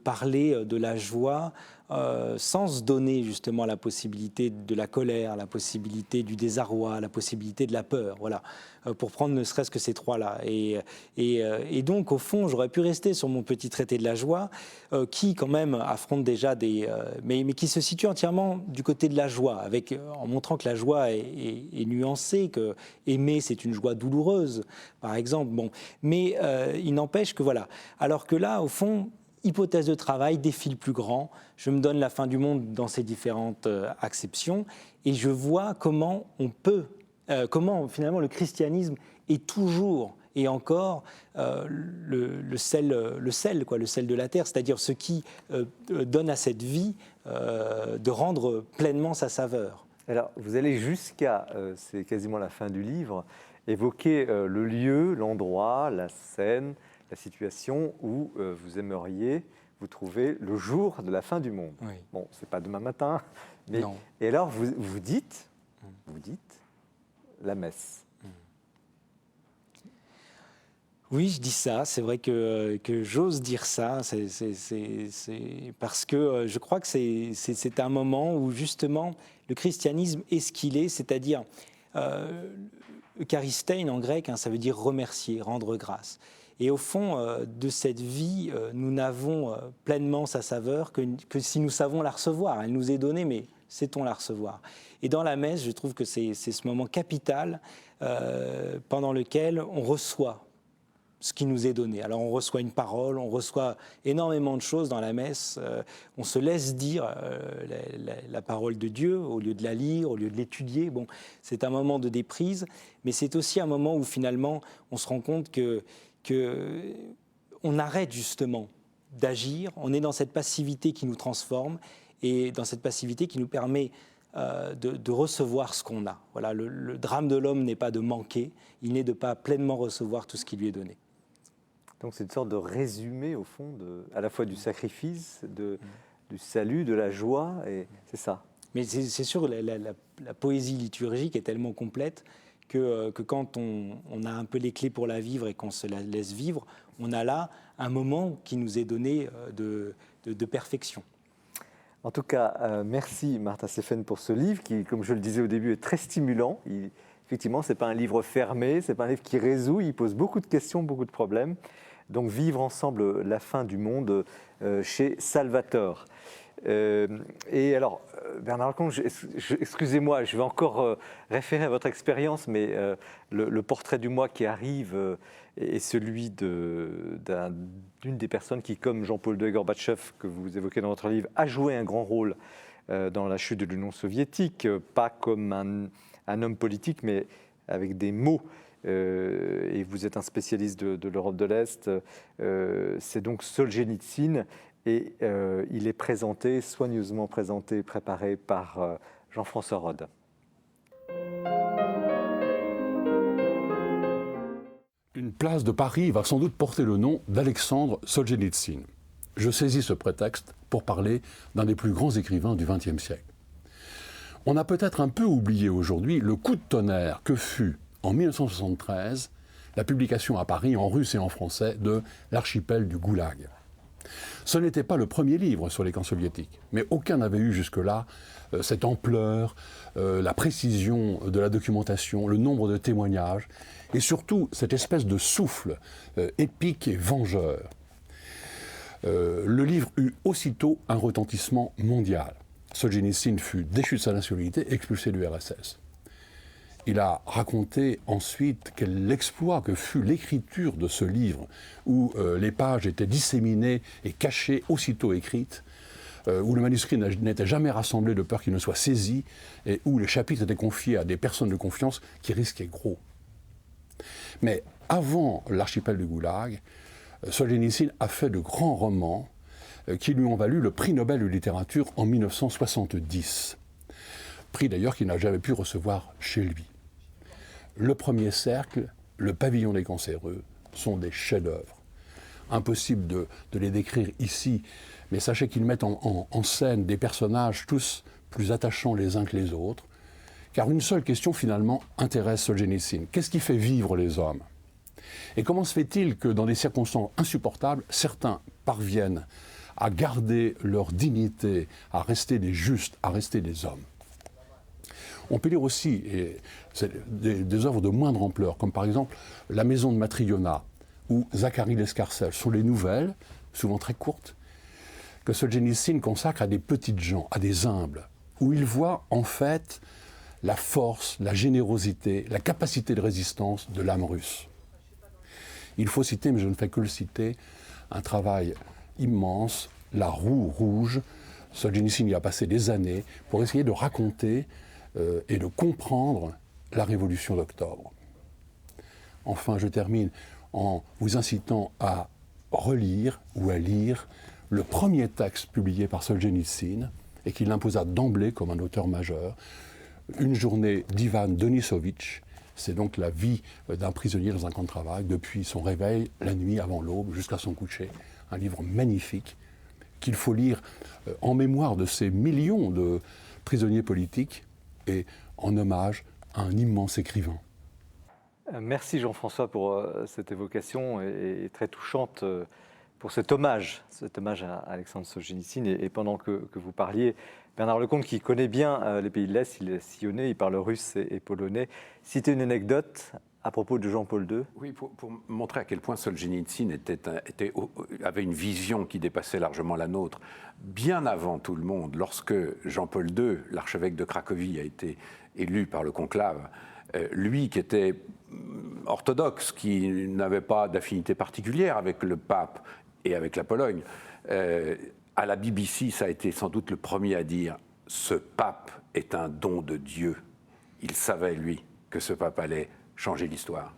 Speaker 5: parler de la joie sans se donner justement la possibilité de la colère, la possibilité du désarroi, la possibilité de la peur, voilà, pour prendre ne serait-ce que ces trois-là. Et donc, au fond, j'aurais pu rester sur mon petit traité de la joie, qui quand même affronte déjà mais qui se situe entièrement du côté de la joie, en montrant que la joie est nuancée, que aimer, c'est une joie douloureuse, par exemple. Bon. Mais il n'empêche que voilà. Alors que là, au fond, hypothèse de travail, défi le plus grand, je me donne la fin du monde dans ces différentes acceptions, et je vois comment comment finalement le christianisme est toujours et encore le sel de la terre, c'est-à-dire ce qui donne à cette vie de rendre pleinement sa saveur.
Speaker 1: Alors, vous allez jusqu'à, c'est quasiment la fin du livre, évoquer le lieu, l'endroit, la scène, la situation où vous aimeriez vous trouver le jour de la fin du monde.
Speaker 5: Oui.
Speaker 1: Bon, c'est pas demain matin, mais
Speaker 5: Non.
Speaker 1: et alors vous dites la messe.
Speaker 5: Oui, je dis ça. C'est vrai que j'ose dire ça. C'est parce que je crois que c'est un moment où justement le christianisme est ce qu'il est, c'est-à-dire Eucharistein en grec, ça veut dire remercier, rendre grâce. Et au fond de cette vie, nous n'avons pleinement sa saveur que si nous savons la recevoir. Elle nous est donnée, mais sait-on la recevoir? Et dans la messe, je trouve que c'est ce moment capital pendant lequel on reçoit ce qui nous est donné. Alors on reçoit une parole, on reçoit énormément de choses dans la messe, on se laisse dire la parole de Dieu au lieu de la lire, au lieu de l'étudier. Bon, c'est un moment de déprise, mais c'est aussi un moment où finalement on se rend compte que on arrête justement d'agir, on est dans cette passivité qui nous transforme et dans cette passivité qui nous permet de recevoir ce qu'on a. Voilà, le drame de l'homme n'est pas de manquer, il n'est de pas pleinement recevoir tout ce qui lui est donné.
Speaker 1: Donc c'est une sorte de résumé au fond à la fois du sacrifice, du salut, de la joie, et c'est ça.
Speaker 5: Mais c'est sûr, la poésie liturgique est tellement complète que quand on a un peu les clés pour la vivre et qu'on se la laisse vivre, on a là un moment qui nous est donné de perfection.
Speaker 1: En tout cas, merci Martin Seffen pour ce livre qui, comme je le disais au début, est très stimulant. Effectivement, ce n'est pas un livre fermé, ce n'est pas un livre qui résout, il pose beaucoup de questions, beaucoup de problèmes. Donc, Vivre ensemble la fin du monde chez Salvatore. Et alors, Bernard Lecomte, excusez-moi, je vais encore référer à votre expérience, mais le portrait du mois qui arrive est celui d'une des personnes qui, comme Jean-Paul II et Gorbatchev, que vous évoquez dans votre livre, a joué un grand rôle dans la chute de l'Union soviétique, pas comme un homme politique, mais avec des mots. Et vous êtes un spécialiste de l'Europe de l'Est. C'est donc Solzhenitsyn. Et il est présenté, soigneusement présenté, préparé par Jean-François Rode.
Speaker 7: Une place de Paris va sans doute porter le nom d'Alexandre Solzhenitsyn. Je saisis ce prétexte pour parler d'un des plus grands écrivains du XXe siècle. On a peut-être un peu oublié aujourd'hui le coup de tonnerre que fut, en 1973, la publication à Paris, en russe et en français, de L'archipel du Goulag. Ce n'était pas le premier livre sur les camps soviétiques, mais aucun n'avait eu jusque-là cette ampleur, la précision de la documentation, le nombre de témoignages, et surtout cette espèce de souffle épique et vengeur. Le livre eut aussitôt un retentissement mondial. Solzhenitsyn fut déchu de sa nationalité, expulsé du RSS. Il a raconté ensuite quel exploit que fut l'écriture de ce livre, où les pages étaient disséminées et cachées, aussitôt écrites, où le manuscrit n'était jamais rassemblé de peur qu'il ne soit saisi, et où les chapitres étaient confiés à des personnes de confiance qui risquaient gros. Mais avant l'archipel du Goulag, Solzhenitsyn a fait de grands romans qui lui ont valu le prix Nobel de littérature en 1970. Prix d'ailleurs qu'il n'a jamais pu recevoir chez lui. Le Premier Cercle, Le Pavillon des Cancéreux sont des chefs-d'œuvre. Impossible de les décrire ici, mais sachez qu'ils mettent en scène des personnages tous plus attachants les uns que les autres, car une seule question finalement intéresse Solzhenitsyn. Qu'est-ce qui fait vivre les hommes ? Et comment se fait-il que dans des circonstances insupportables, certains parviennent à garder leur dignité, à rester des justes, à rester des hommes ? On peut lire aussi des œuvres de moindre ampleur, comme par exemple La Maison de Matriona ou Zacharie Lescarcelle, sont les nouvelles, souvent très courtes, que Solzhenitsyn consacre à des petites gens, à des humbles, où il voit en fait la force, la générosité, la capacité de résistance de l'âme russe. Il faut citer, mais je ne fais que le citer, un travail immense, La Roue rouge. Solzhenitsyn y a passé des années pour essayer de raconter et de comprendre la Révolution d'octobre. Enfin, je termine en vous incitant à relire ou à lire le premier texte publié par Solzhenitsyn et qu'il imposa d'emblée comme un auteur majeur, Une journée d'Ivan Denisovitch. C'est donc la vie d'un prisonnier dans un camp de travail, depuis son réveil, la nuit avant l'aube, jusqu'à son coucher. Un livre magnifique qu'il faut lire en mémoire de ces millions de prisonniers politiques et en hommage à un immense écrivain.
Speaker 1: Merci Jean-François pour cette évocation et très touchante pour cet hommage à Alexandre Solzhenitsyn. Et pendant que vous parliez, Bernard Lecomte, qui connaît bien les pays de l'Est, il est sillonné, il parle russe et polonais, citait une anecdote à propos de Jean-Paul II.
Speaker 2: Oui, pour montrer à quel point Solzhenitsyn avait une vision qui dépassait largement la nôtre. Bien avant tout le monde, lorsque Jean-Paul II, l'archevêque de Cracovie, a été élu par le conclave, lui qui était orthodoxe, qui n'avait pas d'affinité particulière avec le pape et avec la Pologne, à la BBC, ça a été sans doute le premier à dire « Ce pape est un don de Dieu ». Il savait, lui, que ce pape allait changer l'histoire.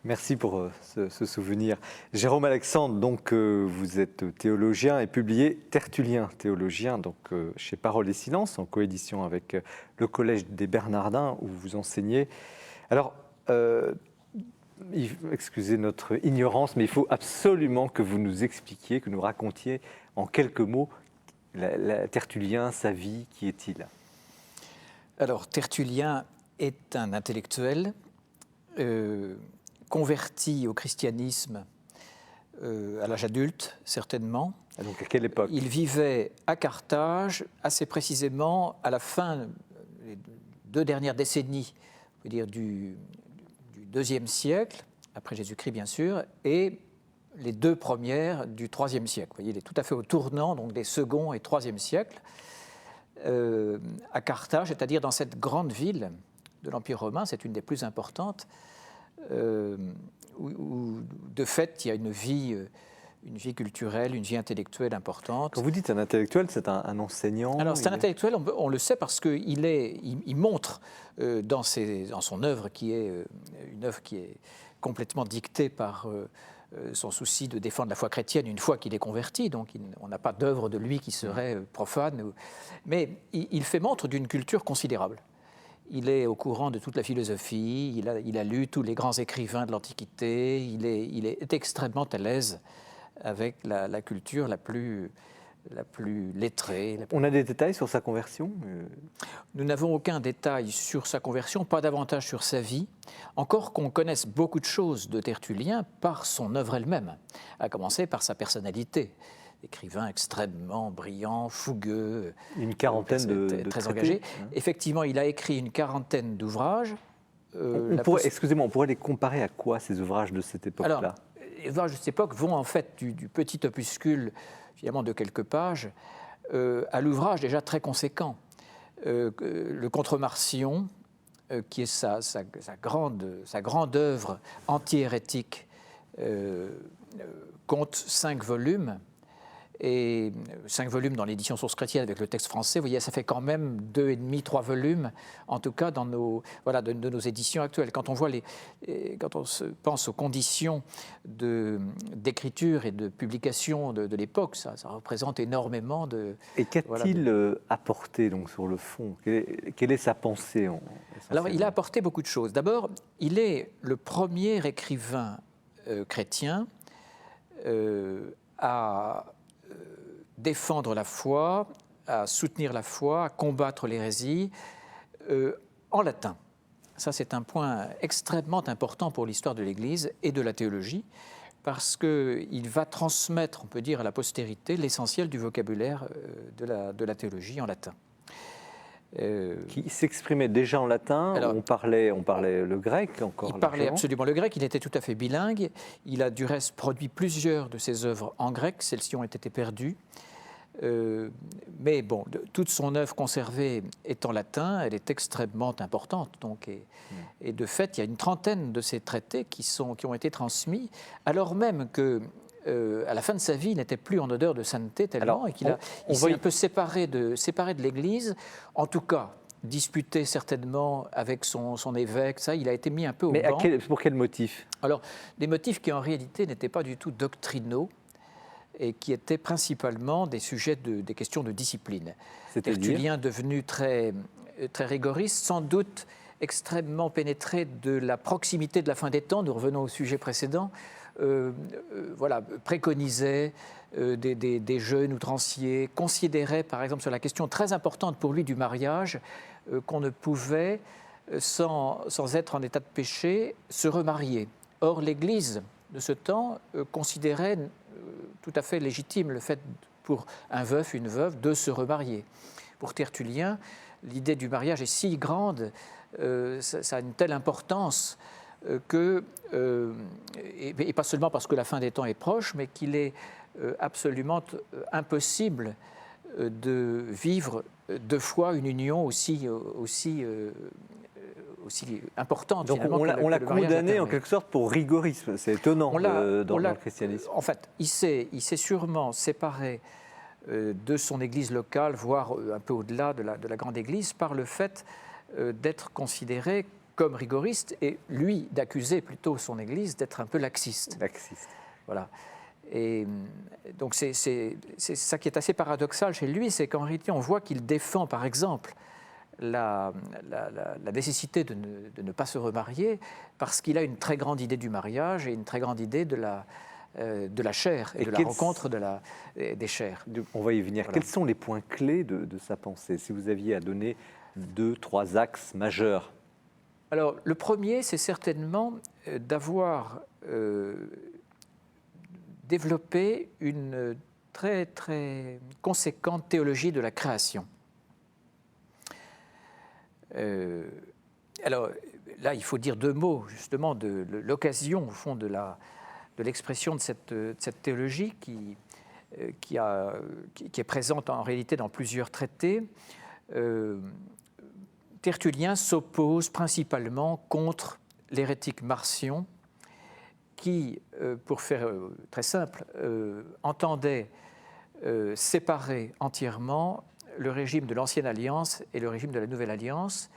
Speaker 1: Merci pour ce souvenir. Jérôme Alexandre, donc vous êtes théologien et publié Tertullien, théologien, donc chez Parole et Silence, en coédition avec le Collège des Bernardins, où vous enseignez. Alors, excusez notre ignorance, mais il faut absolument que vous nous expliquiez, que nous racontiez en quelques mots Tertullien, sa vie, qui est-il ?
Speaker 4: Alors, Tertullien est un intellectuel converti au christianisme à l'âge adulte, certainement.
Speaker 1: Ah, donc à quelle époque?
Speaker 4: Il vivait à Carthage, assez précisément à la fin des 2 dernières décennies, on peut dire du IIe siècle, après Jésus-Christ bien sûr, et les 2 premières du IIIe siècle. Vous voyez, il est tout à fait au tournant donc, des second et IIIe siècles, à Carthage, c'est-à-dire dans cette grande ville de l'Empire romain, c'est une des plus importantes, où de fait il y a une vie culturelle, une vie intellectuelle importante.
Speaker 1: Quand vous dites un intellectuel, c'est un enseignant?
Speaker 4: Alors c'est un intellectuel, on le sait parce qu'il montre dans son œuvre, qui est une œuvre qui est complètement dictée par son souci de défendre la foi chrétienne une fois qu'il est converti, donc on n'a pas d'œuvre de lui qui serait profane, mais il fait montre d'une culture considérable. Il est au courant de toute la philosophie, il a lu tous les grands écrivains de l'Antiquité, il est extrêmement à l'aise avec la culture la plus lettrée.
Speaker 1: On a des détails sur sa conversion?
Speaker 4: Nous n'avons aucun détail sur sa conversion, pas davantage sur sa vie, encore qu'on connaisse beaucoup de choses de Tertullien par son œuvre elle-même, à commencer par sa personnalité. Écrivain extrêmement brillant, fougueux,
Speaker 1: une quarantaine de
Speaker 4: très
Speaker 1: traités,
Speaker 4: engagé. Effectivement, il a écrit une quarantaine d'ouvrages.
Speaker 1: Excusez-moi, on pourrait les comparer à quoi, ces ouvrages de cette époque-là?
Speaker 4: Alors, les ouvrages de cette époque vont en fait du petit opuscule, finalement de quelques pages, à l'ouvrage déjà très conséquent. Le Contre-Marcion, qui est sa grande œuvre anti-hérétique, compte 5 volumes. Et 5 volumes dans l'édition Source chrétienne avec le texte français, vous voyez, ça fait quand même 2,5, 3 volumes, en tout cas dans de nos éditions actuelles. Quand on se pense aux conditions d'écriture et de publication de l'époque, ça représente énormément de...
Speaker 1: Et qu'a-t-il apporté donc, sur le fond? Quelle est sa pensée
Speaker 4: Alors, il a apporté beaucoup de choses. D'abord, il est le premier écrivain chrétien à défendre la foi, à soutenir la foi, à combattre l'hérésie en latin. Ça, c'est un point extrêmement important pour l'histoire de l'Église et de la théologie, parce qu'il va transmettre, on peut dire, à la postérité l'essentiel du vocabulaire de la théologie en latin.
Speaker 1: Qui s'exprimait déjà en latin? Alors, on parlait le grec encore?
Speaker 4: Il parlait absolument le grec, il était tout à fait bilingue. Il a du reste produit plusieurs de ses œuvres en grec, celles-ci ont été perdues. Mais bon, toute son œuvre conservée est en latin, elle est extrêmement importante. Donc, et de fait, il y a une trentaine de ces traités qui ont été transmis, alors même que à la fin de sa vie, il n'était plus en odeur de sainteté tellement, et qu'il s'est un peu séparé de l'Église, en tout cas disputé certainement avec son évêque, ça, il a été mis un peu au banc.
Speaker 1: Mais pour quel motif?
Speaker 4: Alors, des motifs qui en réalité n'étaient pas du tout doctrinaux, et qui étaient principalement des sujets des questions de discipline. Tertullien devenu très, très rigoriste, sans doute extrêmement pénétré de la proximité de la fin des temps, nous revenons au sujet précédent, préconisait des jeunes outranciers, considérait par exemple sur la question très importante pour lui du mariage, qu'on ne pouvait, sans être en état de péché, se remarier. Or l'Église de ce temps considérait tout à fait légitime le fait pour un veuf, une veuve, de se remarier. Pour Tertullien, l'idée du mariage est si grande, ça a une telle importance que, et pas seulement parce que la fin des temps est proche, mais qu'il est absolument impossible de vivre deux fois une union aussi importante.
Speaker 1: Donc on l'a condamné en quelque sorte pour rigorisme. C'est étonnant dans le christianisme.
Speaker 4: En fait, il s'est sûrement séparé de son église locale, voire un peu au-delà de la grande église, par le fait d'être considéré comme rigoriste et lui d'accuser plutôt son église d'être un peu laxiste. Voilà. Et donc c'est ça qui est assez paradoxal chez lui, c'est qu'en réalité on voit qu'il défend par exemple la nécessité de ne pas se remarier parce qu'il a une très grande idée du mariage et une très grande idée de la chair et de la rencontre des chairs.
Speaker 1: On va y venir.
Speaker 4: Voilà.
Speaker 1: Quels sont les points clés de sa pensée, si vous aviez à donner 2, 3 axes majeurs?
Speaker 4: Alors, le premier, c'est certainement d'avoir développé une très, très conséquente théologie de la création. Alors, là, il faut dire deux mots, justement, de l'occasion, au fond, de l'expression de cette théologie qui est présente en réalité dans plusieurs traités. Tertullien s'oppose principalement contre l'hérétique Marcion, qui, pour faire très simple, entendait séparer entièrement le régime de l'Ancienne Alliance et le régime de la Nouvelle Alliance,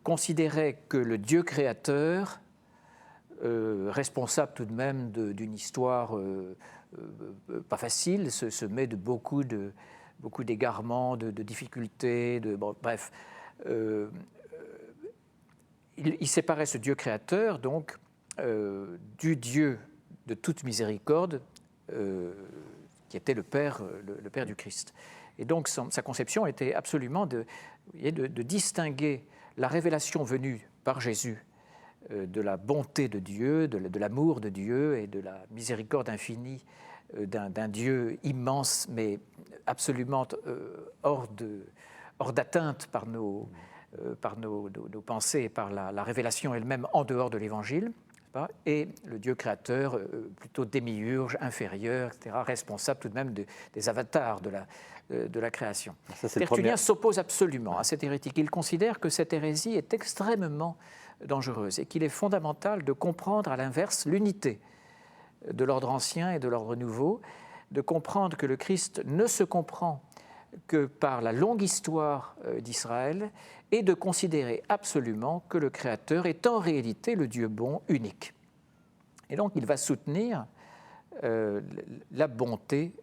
Speaker 4: considérait que le Dieu créateur, responsable tout de même d'une histoire pas facile, se met de beaucoup d'égarements, de difficultés, bref. Il séparait ce Dieu créateur, donc, du Dieu de toute miséricorde, qui était le Père du Christ. Et donc, sa conception était absolument de distinguer la révélation venue par Jésus de la bonté de Dieu, de l'amour de Dieu et de la miséricorde infinie d'un Dieu immense, mais absolument hors d'atteinte par nos pensées et par la révélation elle-même en dehors de l'Évangile, et le Dieu créateur plutôt démiurge, inférieur, etc., responsable tout de même des avatars de la création. Tertullien s'oppose absolument à cette hérétique. Il considère que cette hérésie est extrêmement dangereuse et qu'il est fondamental de comprendre à l'inverse l'unité de l'ordre ancien et de l'ordre nouveau, de comprendre que le Christ ne se comprend que par la longue histoire d'Israël et de considérer absolument que le Créateur est en réalité le Dieu bon, unique. Et donc il va soutenir la bonté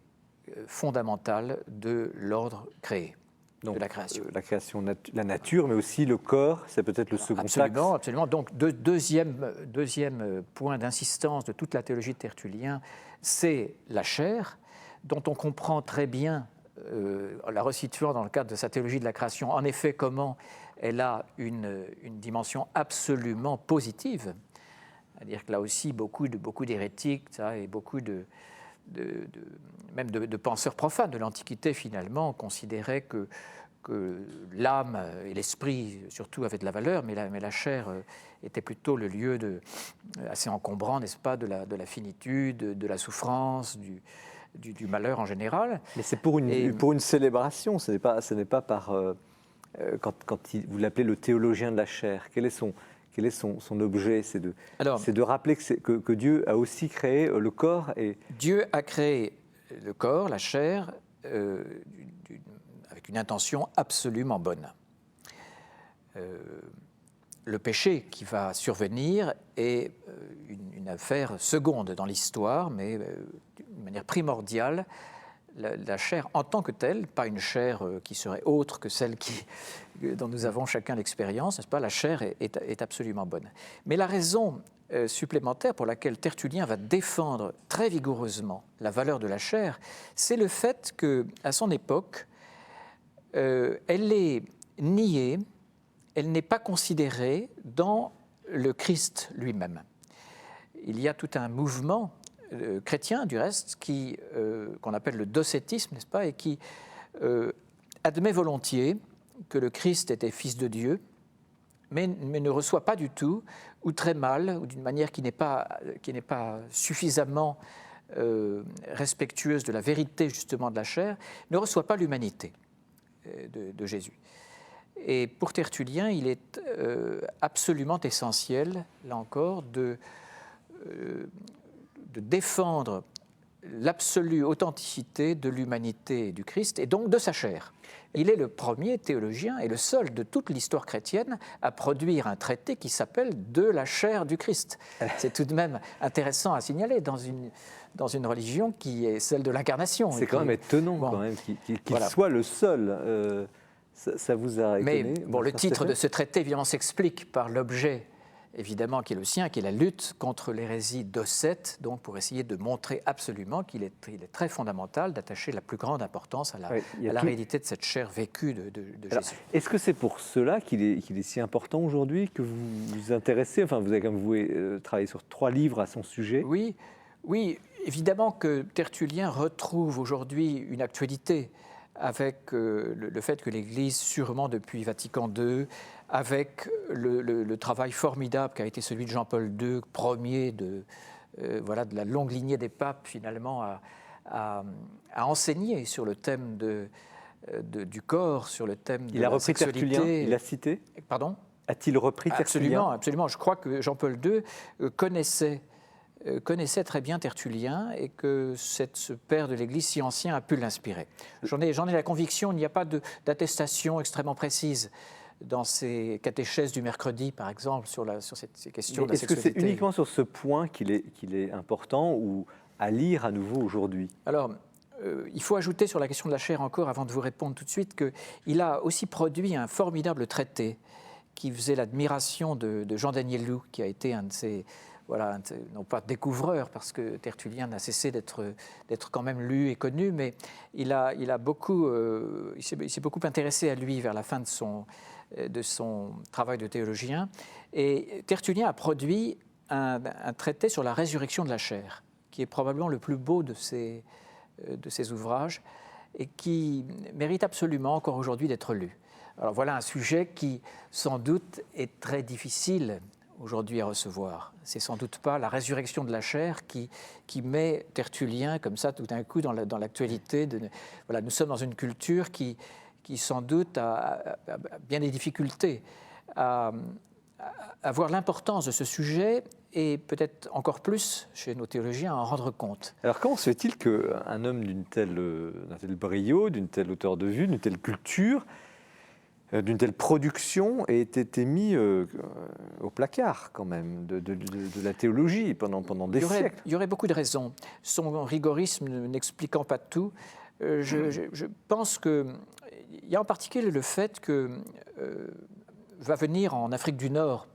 Speaker 4: fondamentale de l'ordre créé, de la création.
Speaker 1: La création, la nature, mais aussi le corps, c'est peut-être le second axe.
Speaker 4: Absolument. Donc deuxième point d'insistance de toute la théologie de Tertullien, c'est la chair, dont on comprend très bien, la resituant dans le cadre de sa théologie de la création, en effet, comment elle a une dimension absolument positive. C'est-à-dire que là aussi, beaucoup d'hérétiques et beaucoup même de penseurs profanes de l'Antiquité, finalement, considéraient que l'âme et l'esprit, surtout, avaient de la valeur, mais la chair était plutôt le lieu assez encombrant, n'est-ce pas, de la finitude, de la souffrance, du malheur en général.
Speaker 1: Mais c'est pour une célébration, ce n'est pas par... quand vous l'appelez le théologien de la chair, quel est son objet? C'est de rappeler que Dieu a aussi créé le corps.
Speaker 4: Dieu a créé le corps, la chair, avec une intention absolument bonne. Le péché qui va survenir est une affaire seconde dans l'histoire, mais d'une manière primordiale, la chair en tant que telle, pas une chair qui serait autre que celle dont nous avons chacun l'expérience, n'est-ce pas? La chair est absolument bonne. Mais la raison supplémentaire pour laquelle Tertullien va défendre très vigoureusement la valeur de la chair, c'est le fait qu'à son époque, elle est niée, elle n'est pas considérée dans le Christ lui-même. Il y a tout un mouvement chrétien, du reste, qu'on appelle le docétisme, n'est-ce pas, et qui admet volontiers que le Christ était fils de Dieu, mais ne reçoit pas du tout, ou très mal, ou d'une manière qui n'est pas suffisamment respectueuse de la vérité, justement, de la chair, ne reçoit pas l'humanité de Jésus. Et pour Tertullien, il est absolument essentiel, là encore, de défendre l'absolue authenticité de l'humanité du Christ et donc de sa chair. Il est le premier théologien et le seul de toute l'histoire chrétienne à produire un traité qui s'appelle « De la chair du Christ ». C'est tout de même intéressant à signaler dans une religion qui est celle de l'incarnation.
Speaker 1: C'est quand même étonnant qu'il soit le seul. Ça vous a étonné?
Speaker 4: Mais le titre de ce traité, évidemment, s'explique par l'objet, évidemment, qui est le sien, qui est la lutte contre l'hérésie docète, donc pour essayer de montrer absolument qu'il est très fondamental d'attacher la plus grande importance à la réalité de cette chair vécue de Jésus.
Speaker 1: Est-ce que c'est pour cela qu'il est si important aujourd'hui, que vous vous intéressez, enfin vous avez comme vous travaillé sur 3 livres à son sujet?
Speaker 4: Oui, évidemment que Tertullien retrouve aujourd'hui une actualité avec le fait que l'Église, sûrement depuis Vatican II, avec le travail formidable qui a été celui de Jean-Paul II, premier de la longue lignée des papes, finalement, à enseigner sur le thème du corps, sur le thème de la sexualité.
Speaker 1: Il a repris Tertullien, il l'a cité.
Speaker 4: Pardon ?
Speaker 1: A-t-il repris Tertullien ?
Speaker 4: Absolument, absolument. Je crois que Jean-Paul II connaissait très bien Tertullien et que ce père de l'Église si ancien a pu l'inspirer. J'en ai la conviction, il n'y a pas d'attestation extrêmement précise dans ces catéchèses du mercredi, par exemple, sur ces questions de la sexualité.
Speaker 1: Est-ce que c'est uniquement sur ce point qu'il est important ou à lire à nouveau aujourd'hui ?
Speaker 4: Alors, il faut ajouter sur la question de la chair encore, avant de vous répondre tout de suite, qu'il a aussi produit un formidable traité qui faisait l'admiration de Jean Danielou, qui a été un de ses, non pas découvreur, parce que Tertullien n'a cessé d'être quand même lu et connu, mais il s'est beaucoup intéressé à lui vers la fin de son travail de théologien. Et Tertullien a produit un traité sur la résurrection de la chair, qui est probablement le plus beau de ses ouvrages et qui mérite absolument encore aujourd'hui d'être lu. Alors voilà un sujet qui, sans doute, est très difficile aujourd'hui à recevoir. C'est sans doute pas la résurrection de la chair qui met Tertullien comme ça tout d'un coup dans l'actualité. Nous sommes dans une culture qui sans doute a bien des difficultés à voir l'importance de ce sujet et peut-être encore plus chez nos théologiens à en rendre compte.
Speaker 1: Alors comment se fait-il qu'un homme d'un tel brio, d'une telle hauteur de vue, d'une telle culture, d'une telle production ait été mis au placard quand même de la théologie pendant des siècles?
Speaker 4: Il y aurait beaucoup de raisons. Son rigorisme n'expliquant pas tout, je pense qu'il y a en particulier le fait que va venir en Afrique du Nord,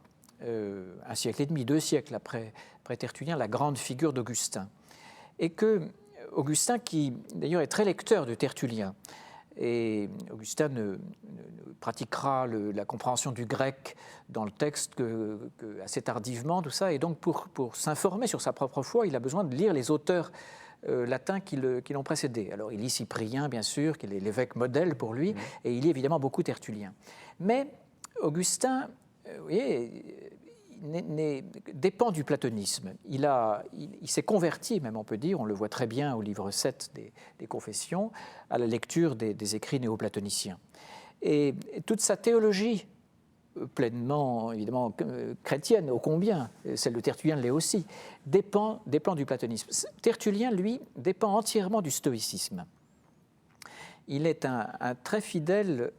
Speaker 4: un siècle et demi, 2 siècles après Tertullien, la grande figure d'Augustin. Et que Augustin, qui d'ailleurs est très lecteur de Tertullien, et Augustin ne pratiquera la compréhension du grec dans le texte que assez tardivement, tout ça, et donc pour s'informer sur sa propre foi, il a besoin de lire les auteurs latins qui l'ont précédé. Alors il lit Cyprien, bien sûr, qui est l'évêque modèle pour lui, et il lit évidemment beaucoup Tertullien. Mais Augustin, vous voyez, dépend du platonisme. Il s'est converti, même on peut dire, on le voit très bien au livre 7 des Confessions, à la lecture des écrits néoplatoniciens. Et toute sa théologie, pleinement, évidemment, chrétienne, ô combien, celle de Tertullien l'est aussi, dépend du platonisme. Tertullien, lui, dépend entièrement du stoïcisme. Il est un très fidèle,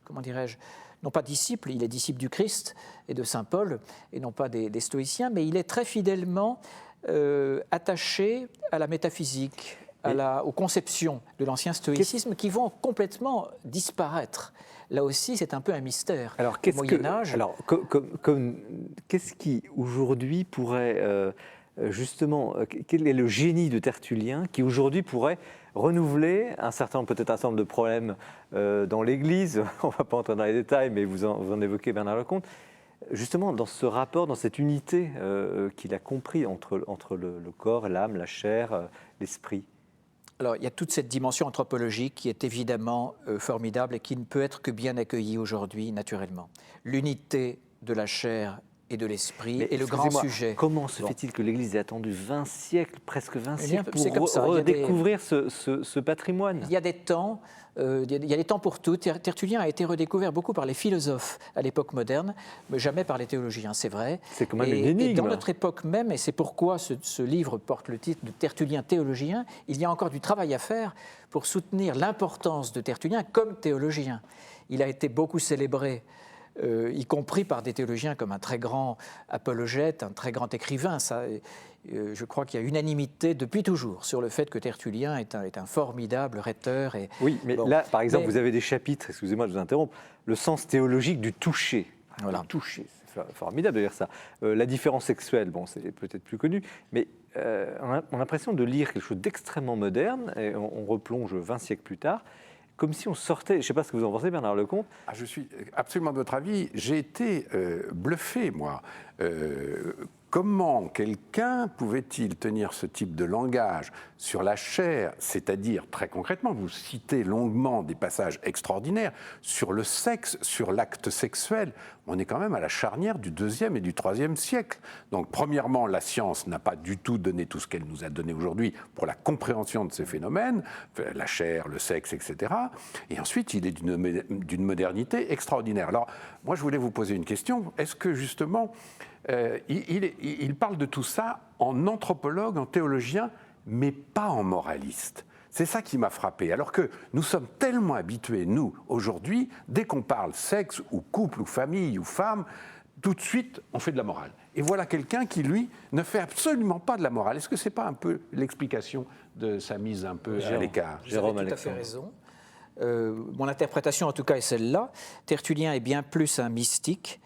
Speaker 4: comment dirais-je, non pas disciple, il est disciple du Christ et de saint Paul, et non pas des stoïciens, mais il est très fidèlement attaché à la métaphysique, aux conceptions de l'ancien stoïcisme qui vont complètement disparaître. Là aussi, c'est un peu un mystère.
Speaker 1: Alors, qu'est-ce qui aujourd'hui pourrait justement, quel est le génie de Tertullien qui aujourd'hui pourrait renouveler peut-être un certain nombre de problèmes dans l'Église, on ne va pas entrer dans les détails, mais vous en évoquez Bernard Lecomte, justement dans ce rapport, dans cette unité qu'il a compris entre le corps, l'âme, la chair, l'esprit?
Speaker 4: Alors, il y a toute cette dimension anthropologique qui est évidemment formidable et qui ne peut être que bien accueillie aujourd'hui, naturellement. L'unité de la chair et de l'esprit est le grand sujet.
Speaker 1: Comment se fait-il que l'Église ait attendu 20 siècles, presque 20 siècles, pour redécouvrir ce patrimoine?
Speaker 4: Il y a des temps, il y a des temps pour tout. Tertullien a été redécouvert beaucoup par les philosophes à l'époque moderne, mais jamais par les théologiens, c'est vrai.
Speaker 1: C'est quand même une énigme.
Speaker 4: Et dans notre époque même, et c'est pourquoi ce livre porte le titre de Tertullien théologien, il y a encore du travail à faire pour soutenir l'importance de Tertullien comme théologien. Il a été beaucoup célébré, y compris par des théologiens comme un très grand apologète, un très grand écrivain. Je crois qu'il y a unanimité depuis toujours sur le fait que Tertullien est un formidable rhéteur.
Speaker 1: Oui, mais là, par exemple, vous avez des chapitres, excusez-moi de vous interrompre, le sens théologique du toucher.
Speaker 4: Voilà.
Speaker 1: Le toucher, c'est formidable de dire ça. La différence sexuelle, bon, c'est peut-être plus connu, mais on a l'impression de lire quelque chose d'extrêmement moderne, et on replonge 20 siècles plus tard, comme si on sortait, je ne sais pas ce que vous en pensez, Bernard Lecomte.
Speaker 2: Je suis absolument de votre avis. J'ai été bluffé, moi, comment quelqu'un pouvait-il tenir ce type de langage sur la chair, c'est-à-dire, très concrètement, vous citez longuement des passages extraordinaires, sur le sexe, sur l'acte sexuel. On est quand même à la charnière du IIe et du IIIe siècle. Donc, premièrement, la science n'a pas du tout donné tout ce qu'elle nous a donné aujourd'hui pour la compréhension de ces phénomènes, la chair, le sexe, etc. Et ensuite, il est d'une modernité extraordinaire. Alors, moi, je voulais vous poser une question. Est-ce que, justement, il parle de tout ça en anthropologue, en théologien, mais pas en moraliste. C'est ça qui m'a frappé. Alors que nous sommes tellement habitués, nous, aujourd'hui, dès qu'on parle sexe ou couple ou famille ou femme, tout de suite, on fait de la morale. Et voilà quelqu'un qui, lui, ne fait absolument pas de la morale. Est-ce que ce n'est pas un peu l'explication de sa mise un peu à l'écart?
Speaker 4: Jérôme, vous avez tout à fait raison. Mon interprétation, en tout cas, est celle-là. Tertullien est bien plus un mystique,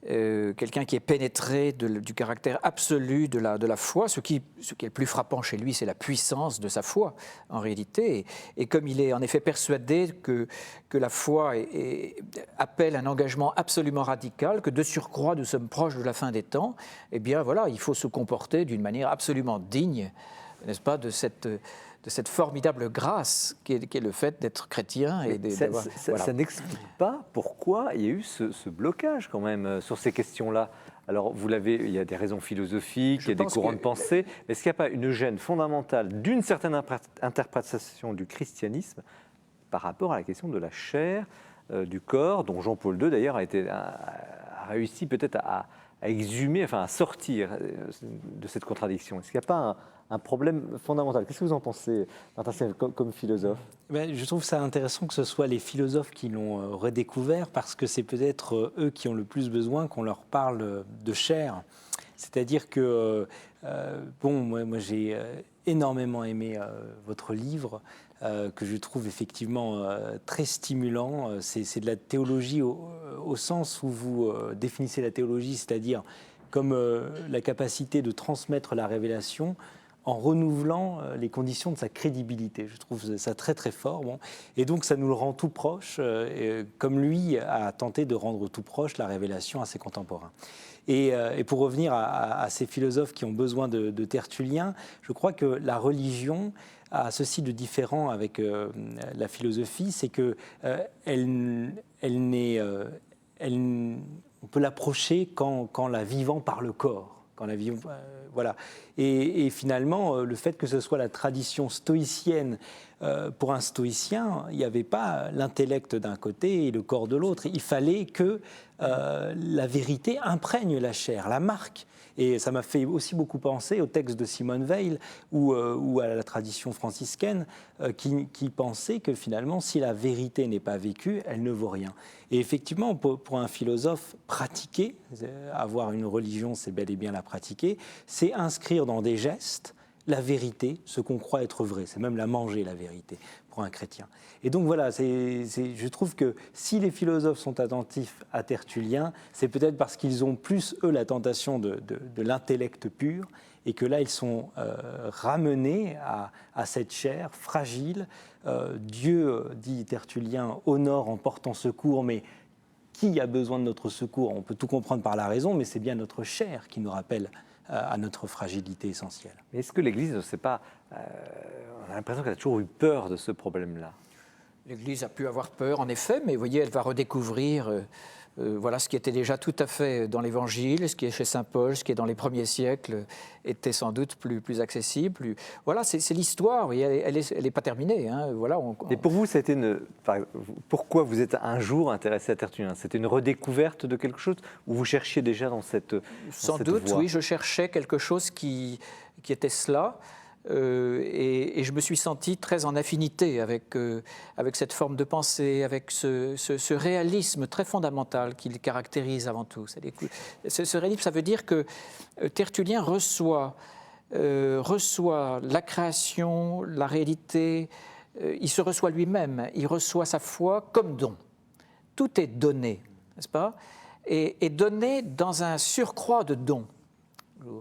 Speaker 4: quelqu'un qui est pénétré du caractère absolu de la foi. Ce qui est le plus frappant chez lui, c'est la puissance de sa foi, en réalité. Et comme il est en effet persuadé que la foi appelle un engagement absolument radical, que de surcroît nous sommes proches de la fin des temps, eh bien voilà, il faut se comporter d'une manière absolument digne, n'est-ce pas, de cette formidable grâce qui est le fait d'être chrétien. Et
Speaker 1: ça n'explique pas pourquoi il y a eu ce blocage quand même sur ces questions-là. Alors, il y a des raisons philosophiques, il y a des courants de pensée. Est-ce qu'il n'y a pas une gêne fondamentale d'une certaine interprétation du christianisme par rapport à la question de la chair, du corps, dont Jean-Paul II d'ailleurs a réussi peut-être à exhumer, enfin à sortir de cette contradiction? Est-ce qu'il n'y a pas un problème fondamental? Qu'est-ce que vous en pensez, Martin, comme philosophe?
Speaker 5: Je trouve ça intéressant que ce soit les philosophes qui l'ont redécouvert, parce que c'est peut-être eux qui ont le plus besoin qu'on leur parle de chair. C'est-à-dire que, moi j'ai énormément aimé votre livre, que je trouve effectivement très stimulant. C'est de la théologie au sens où vous définissez la théologie, c'est-à-dire comme la capacité de transmettre la révélation en renouvelant les conditions de sa crédibilité. Je trouve ça très très fort. Bon. Et donc ça nous le rend tout proche, comme lui a tenté de rendre tout proche la révélation à ses contemporains. Et pour revenir à ces philosophes qui ont besoin de Tertullien, je crois que la religion a ceci de différent avec la philosophie, c'est que on peut l'approcher qu'en la vivant par le corps. Voilà. Et finalement, le fait que ce soit la tradition stoïcienne, pour un stoïcien, il n'y avait pas l'intellect d'un côté et le corps de l'autre. Il fallait que la vérité imprègne la chair, la marque. Et ça m'a fait aussi beaucoup penser au texte de Simone Weil ou à la tradition franciscaine qui pensait que finalement, si la vérité n'est pas vécue, elle ne vaut rien. Et effectivement, pour un philosophe, pratiquer, avoir une religion, c'est bel et bien la pratiquer, c'est inscrire dans des gestes la vérité, ce qu'on croit être vrai. C'est même la manger, la vérité, pour un chrétien. Et donc voilà, je trouve que si les philosophes sont attentifs à Tertullien, c'est peut-être parce qu'ils ont plus, eux, la tentation de l'intellect pur, et que là, ils sont ramenés à cette chair fragile. Dieu, dit Tertullien, honore en portant secours, mais qui a besoin de notre secours? On peut tout comprendre par la raison, mais c'est bien notre chair qui nous rappelle à notre fragilité essentielle.
Speaker 1: Mais est-ce que l'Église ne sait pas... on a l'impression qu'elle a toujours eu peur de ce problème-là.
Speaker 4: L'Église a pu avoir peur, en effet, mais vous voyez, elle va redécouvrir voilà, ce qui était déjà tout à fait dans l'Évangile, ce qui est chez saint Paul, ce qui est dans les premiers siècles, était sans doute plus accessible. Voilà, c'est l'histoire, oui, elle n'est pas terminée. Hein, voilà,
Speaker 1: Et pour vous, pourquoi vous êtes un jour intéressé à Tertullien? C'était une redécouverte de quelque chose, ou vous cherchiez déjà dans cette
Speaker 4: Sans doute,
Speaker 1: voie?
Speaker 4: Oui, je cherchais quelque chose qui était cela. Et je me suis senti très en affinité avec cette forme de pensée, avec ce réalisme très fondamental qui le caractérise avant tout. Ce réalisme, ça veut dire que Tertullien reçoit la création, la réalité, il se reçoit lui-même, il reçoit sa foi comme don. Tout est donné, n'est-ce pas? Et donné dans un surcroît de dons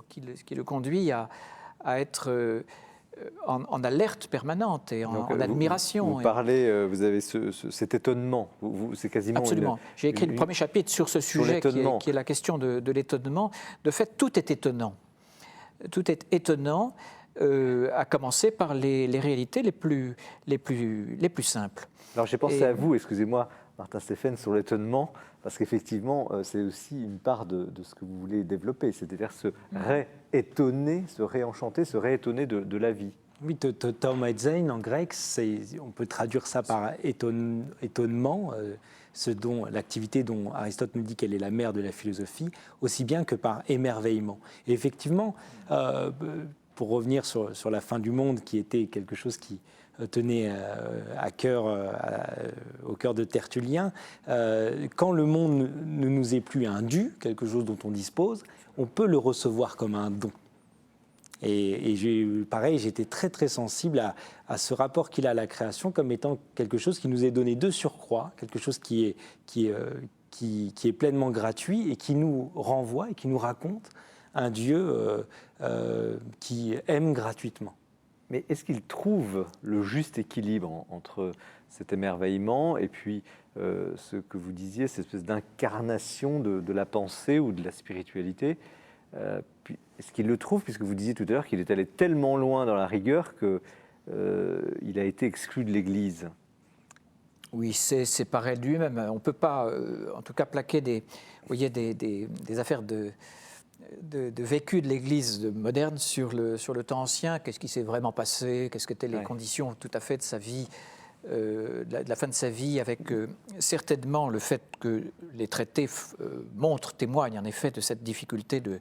Speaker 4: qui le conduit à être en alerte permanente et
Speaker 1: Donc,
Speaker 4: en admiration.
Speaker 1: Vous parlez, vous avez cet étonnement. C'est quasiment.
Speaker 4: Absolument. J'ai écrit le premier chapitre sur ce sujet qui est la question de l'étonnement. De fait, tout est étonnant. Tout est étonnant, à commencer par les réalités les plus simples.
Speaker 1: Alors j'ai pensé à vous, excusez-moi, Martin Stéphane, sur l'étonnement, parce qu'effectivement, c'est aussi une part de ce que vous voulez développer, c'est-à-dire se réétonner, se réenchanter, se réétonner de la vie.
Speaker 5: Oui, taumazein en grec, on peut traduire ça par étonnement, l'activité dont Aristote nous dit qu'elle est la mère de la philosophie, aussi bien que par émerveillement. Et effectivement, pour revenir sur la fin du monde, qui était quelque chose qui tenait au cœur de Tertullien, quand le monde ne nous est plus un dû, quelque chose dont on dispose, on peut le recevoir comme un don. Et pareil, j'étais très très sensible à ce rapport qu'il a à la création comme étant quelque chose qui nous est donné de surcroît, quelque chose qui est pleinement gratuit et qui nous renvoie et qui nous raconte un Dieu qui aime gratuitement.
Speaker 1: Mais est-ce qu'il trouve le juste équilibre entre cet émerveillement et puis ce que vous disiez, cette espèce d'incarnation de la pensée ou de la spiritualité est-ce qu'il le trouve, puisque vous disiez tout à l'heure qu'il est allé tellement loin dans la rigueur qu'il a été exclu de l'Église?
Speaker 4: Oui, c'est séparé de lui-même. On ne peut pas, en tout cas, plaquer des affaires de vécu de l'Église moderne sur le temps ancien. Qu'est-ce qui s'est vraiment passé? Quelles étaient les conditions tout à fait de sa vie, de la fin de sa vie, avec certainement le fait que les traités témoignent en effet de cette difficulté de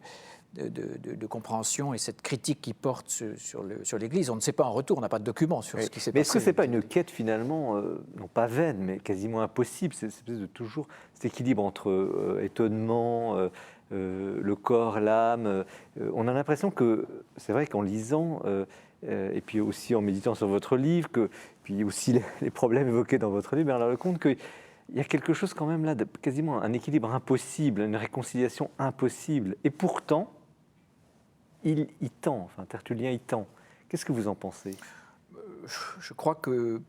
Speaker 4: compréhension et cette critique qui porte sur l'Église. On ne sait pas en retour, on n'a pas de documents sur ce qui s'est passé.
Speaker 1: Mais est-ce que ce n'est pas une quête finalement, non pas vaine, mais quasiment impossible, c'est de toujours cet équilibre entre étonnement, le corps, l'âme. On a l'impression que, c'est vrai qu'en lisant, et puis aussi en méditant sur votre livre, puis aussi les problèmes évoqués dans votre livre, Bernard Lecomte, qu'il y a quelque chose quand même là, quasiment un équilibre impossible, une réconciliation impossible. Et pourtant, il y tend, Tertullien y tend. Qu'est-ce que vous en pensez ?
Speaker 4: Je crois que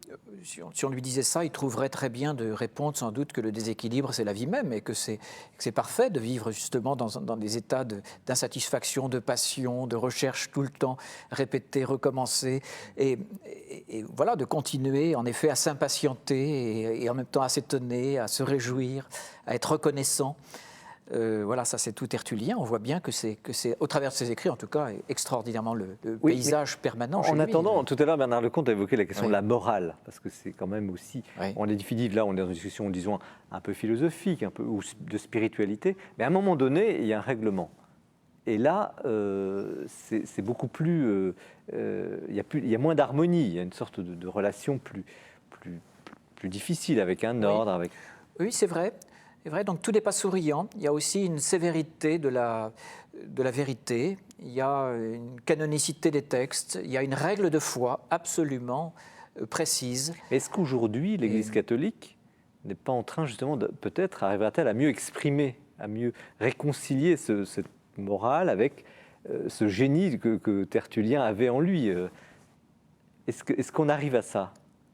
Speaker 4: si on lui disait ça, il trouverait très bien de répondre sans doute que le déséquilibre, c'est la vie même et que c'est parfait de vivre justement dans des états d'insatisfaction, de passion, de recherche tout le temps, répéter, recommencer et voilà, de continuer en effet à s'impatienter et en même temps à s'étonner, à se réjouir, à être reconnaissant. Voilà, ça c'est tout tertullien. On voit bien que c'est au travers de ses écrits, en tout cas, extraordinairement le paysage permanent chez lui.
Speaker 1: En attendant, tout à l'heure, Bernard Lecomte a évoqué la question de la morale, parce que c'est quand même aussi, on est difficile, là on est dans une discussion, disons, un peu philosophique, un peu ou de spiritualité, mais à un moment donné, il y a un règlement. Et là, c'est beaucoup plus, il y a moins d'harmonie, il y a une sorte de relation plus difficile avec un ordre. Avec...
Speaker 4: Oui, c'est vrai. C'est vrai, donc tout n'est pas souriant. Il y a aussi une sévérité de la vérité, il y a une canonicité des textes, il y a une règle de foi absolument précise.
Speaker 1: Est-ce qu'aujourd'hui, l'Église catholique n'est pas en train justement, peut-être, arrivera-t-elle à mieux exprimer, à mieux réconcilier cette morale avec ce génie que Tertullien avait en lui? Est-ce qu'on arrive à ça?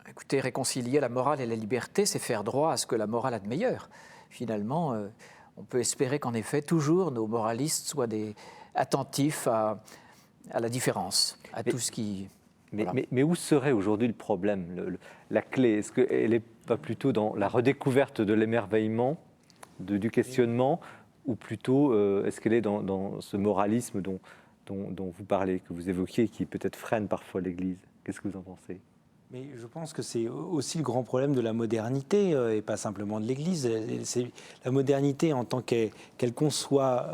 Speaker 4: Écoutez, réconcilier la morale et la liberté, c'est faire droit à ce que la morale a de meilleur. Finalement, on peut espérer qu'en effet, toujours, nos moralistes soient attentifs à la différence, à tout ce qui...
Speaker 1: Mais où serait aujourd'hui le problème, la clé? Est-ce qu'elle n'est pas plutôt dans la redécouverte de l'émerveillement, du questionnement, ou plutôt est-ce qu'elle est dans ce moralisme dont vous parlez, que vous évoquiez, qui peut-être freine parfois l'Église? Qu'est-ce que vous en pensez?
Speaker 5: Mais je pense que c'est aussi le grand problème de la modernité, et pas simplement de l'Église. C'est la modernité en tant qu'elle conçoit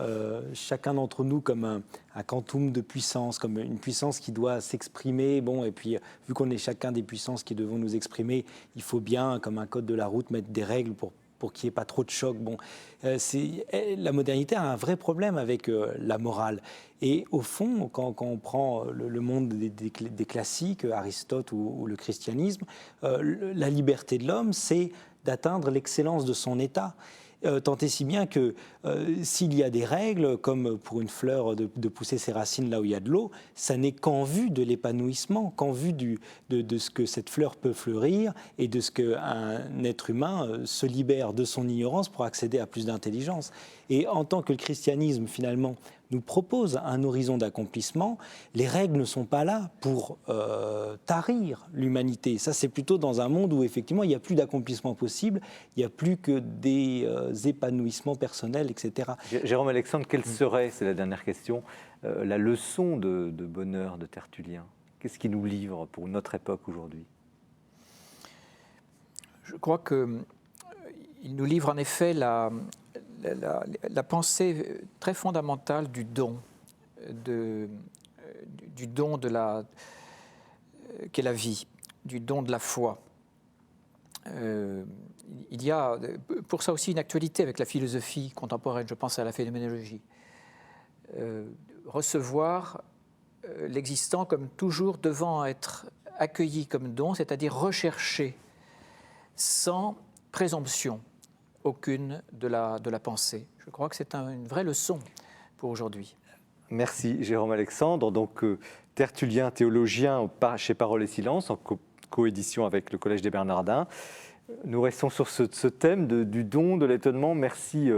Speaker 5: chacun d'entre nous comme un quantum de puissance, comme une puissance qui doit s'exprimer. Bon, et puis, vu qu'on est chacun des puissances qui devons nous exprimer, il faut bien, comme un code de la route, mettre des règles pour qu'il n'y ait pas trop de choc. Bon, la modernité a un vrai problème avec la morale. Et au fond, quand on prend le monde des classiques, Aristote ou le christianisme, la liberté de l'homme, c'est d'atteindre l'excellence de son état. tant et si bien que s'il y a des règles, comme pour une fleur de pousser ses racines là où il y a de l'eau, ça n'est qu'en vue de l'épanouissement, qu'en vue de ce que cette fleur peut fleurir et de ce qu'un être humain se libère de son ignorance pour accéder à plus d'intelligence. Et en tant que le christianisme, finalement, nous propose un horizon d'accomplissement, les règles ne sont pas là pour tarir l'humanité. Ça, c'est plutôt dans un monde où, effectivement, il n'y a plus d'accomplissement possible, il n'y a plus que des épanouissements personnels, etc.
Speaker 1: Jérôme Alexandre, quelle serait, c'est la dernière question, la leçon de bonheur de Tertullien? Qu'est-ce qu'il nous livre pour notre époque aujourd'hui?
Speaker 4: Je crois qu'il nous livre en effet la pensée très fondamentale du don, du don qu'est la vie, du don de la foi. Il y a pour ça aussi une actualité avec la philosophie contemporaine, je pense à la phénoménologie. Recevoir l'existant comme toujours devant être accueilli comme don, c'est-à-dire recherché sans présomption aucune de la pensée. Je crois que c'est une vraie leçon pour aujourd'hui.
Speaker 1: Merci Jérôme Alexandre. Donc Tertullien, théologien chez Parole et Silence, en coédition avec le Collège des Bernardins. Nous restons sur ce thème du don, de l'étonnement. Merci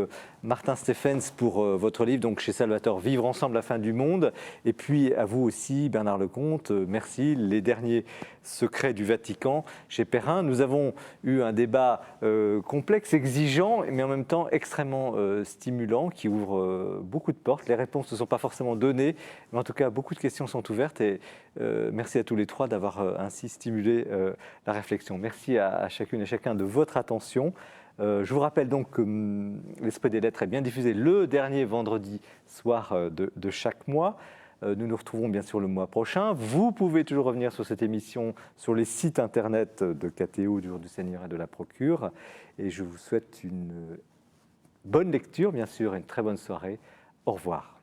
Speaker 1: Martin Stephens pour votre livre, donc chez Salvator, Vivre ensemble la fin du monde. Et puis à vous aussi, Bernard Lecomte, merci. Les derniers secrets du Vatican chez Perrin. Nous avons eu un débat complexe, exigeant, mais en même temps extrêmement stimulant, qui ouvre beaucoup de portes. Les réponses ne sont pas forcément données, mais en tout cas, beaucoup de questions sont ouvertes. Et merci à tous les trois d'avoir ainsi stimulé la réflexion. Merci à chacune et chacun de votre attention. Je vous rappelle donc que l'Esprit des Lettres est bien diffusé le dernier vendredi soir de chaque mois. Nous nous retrouvons bien sûr le mois prochain. Vous pouvez toujours revenir sur cette émission sur les sites internet de KTO, du Jour du Seigneur et de la Procure. Et je vous souhaite une bonne lecture, bien sûr, et une très bonne soirée. Au revoir.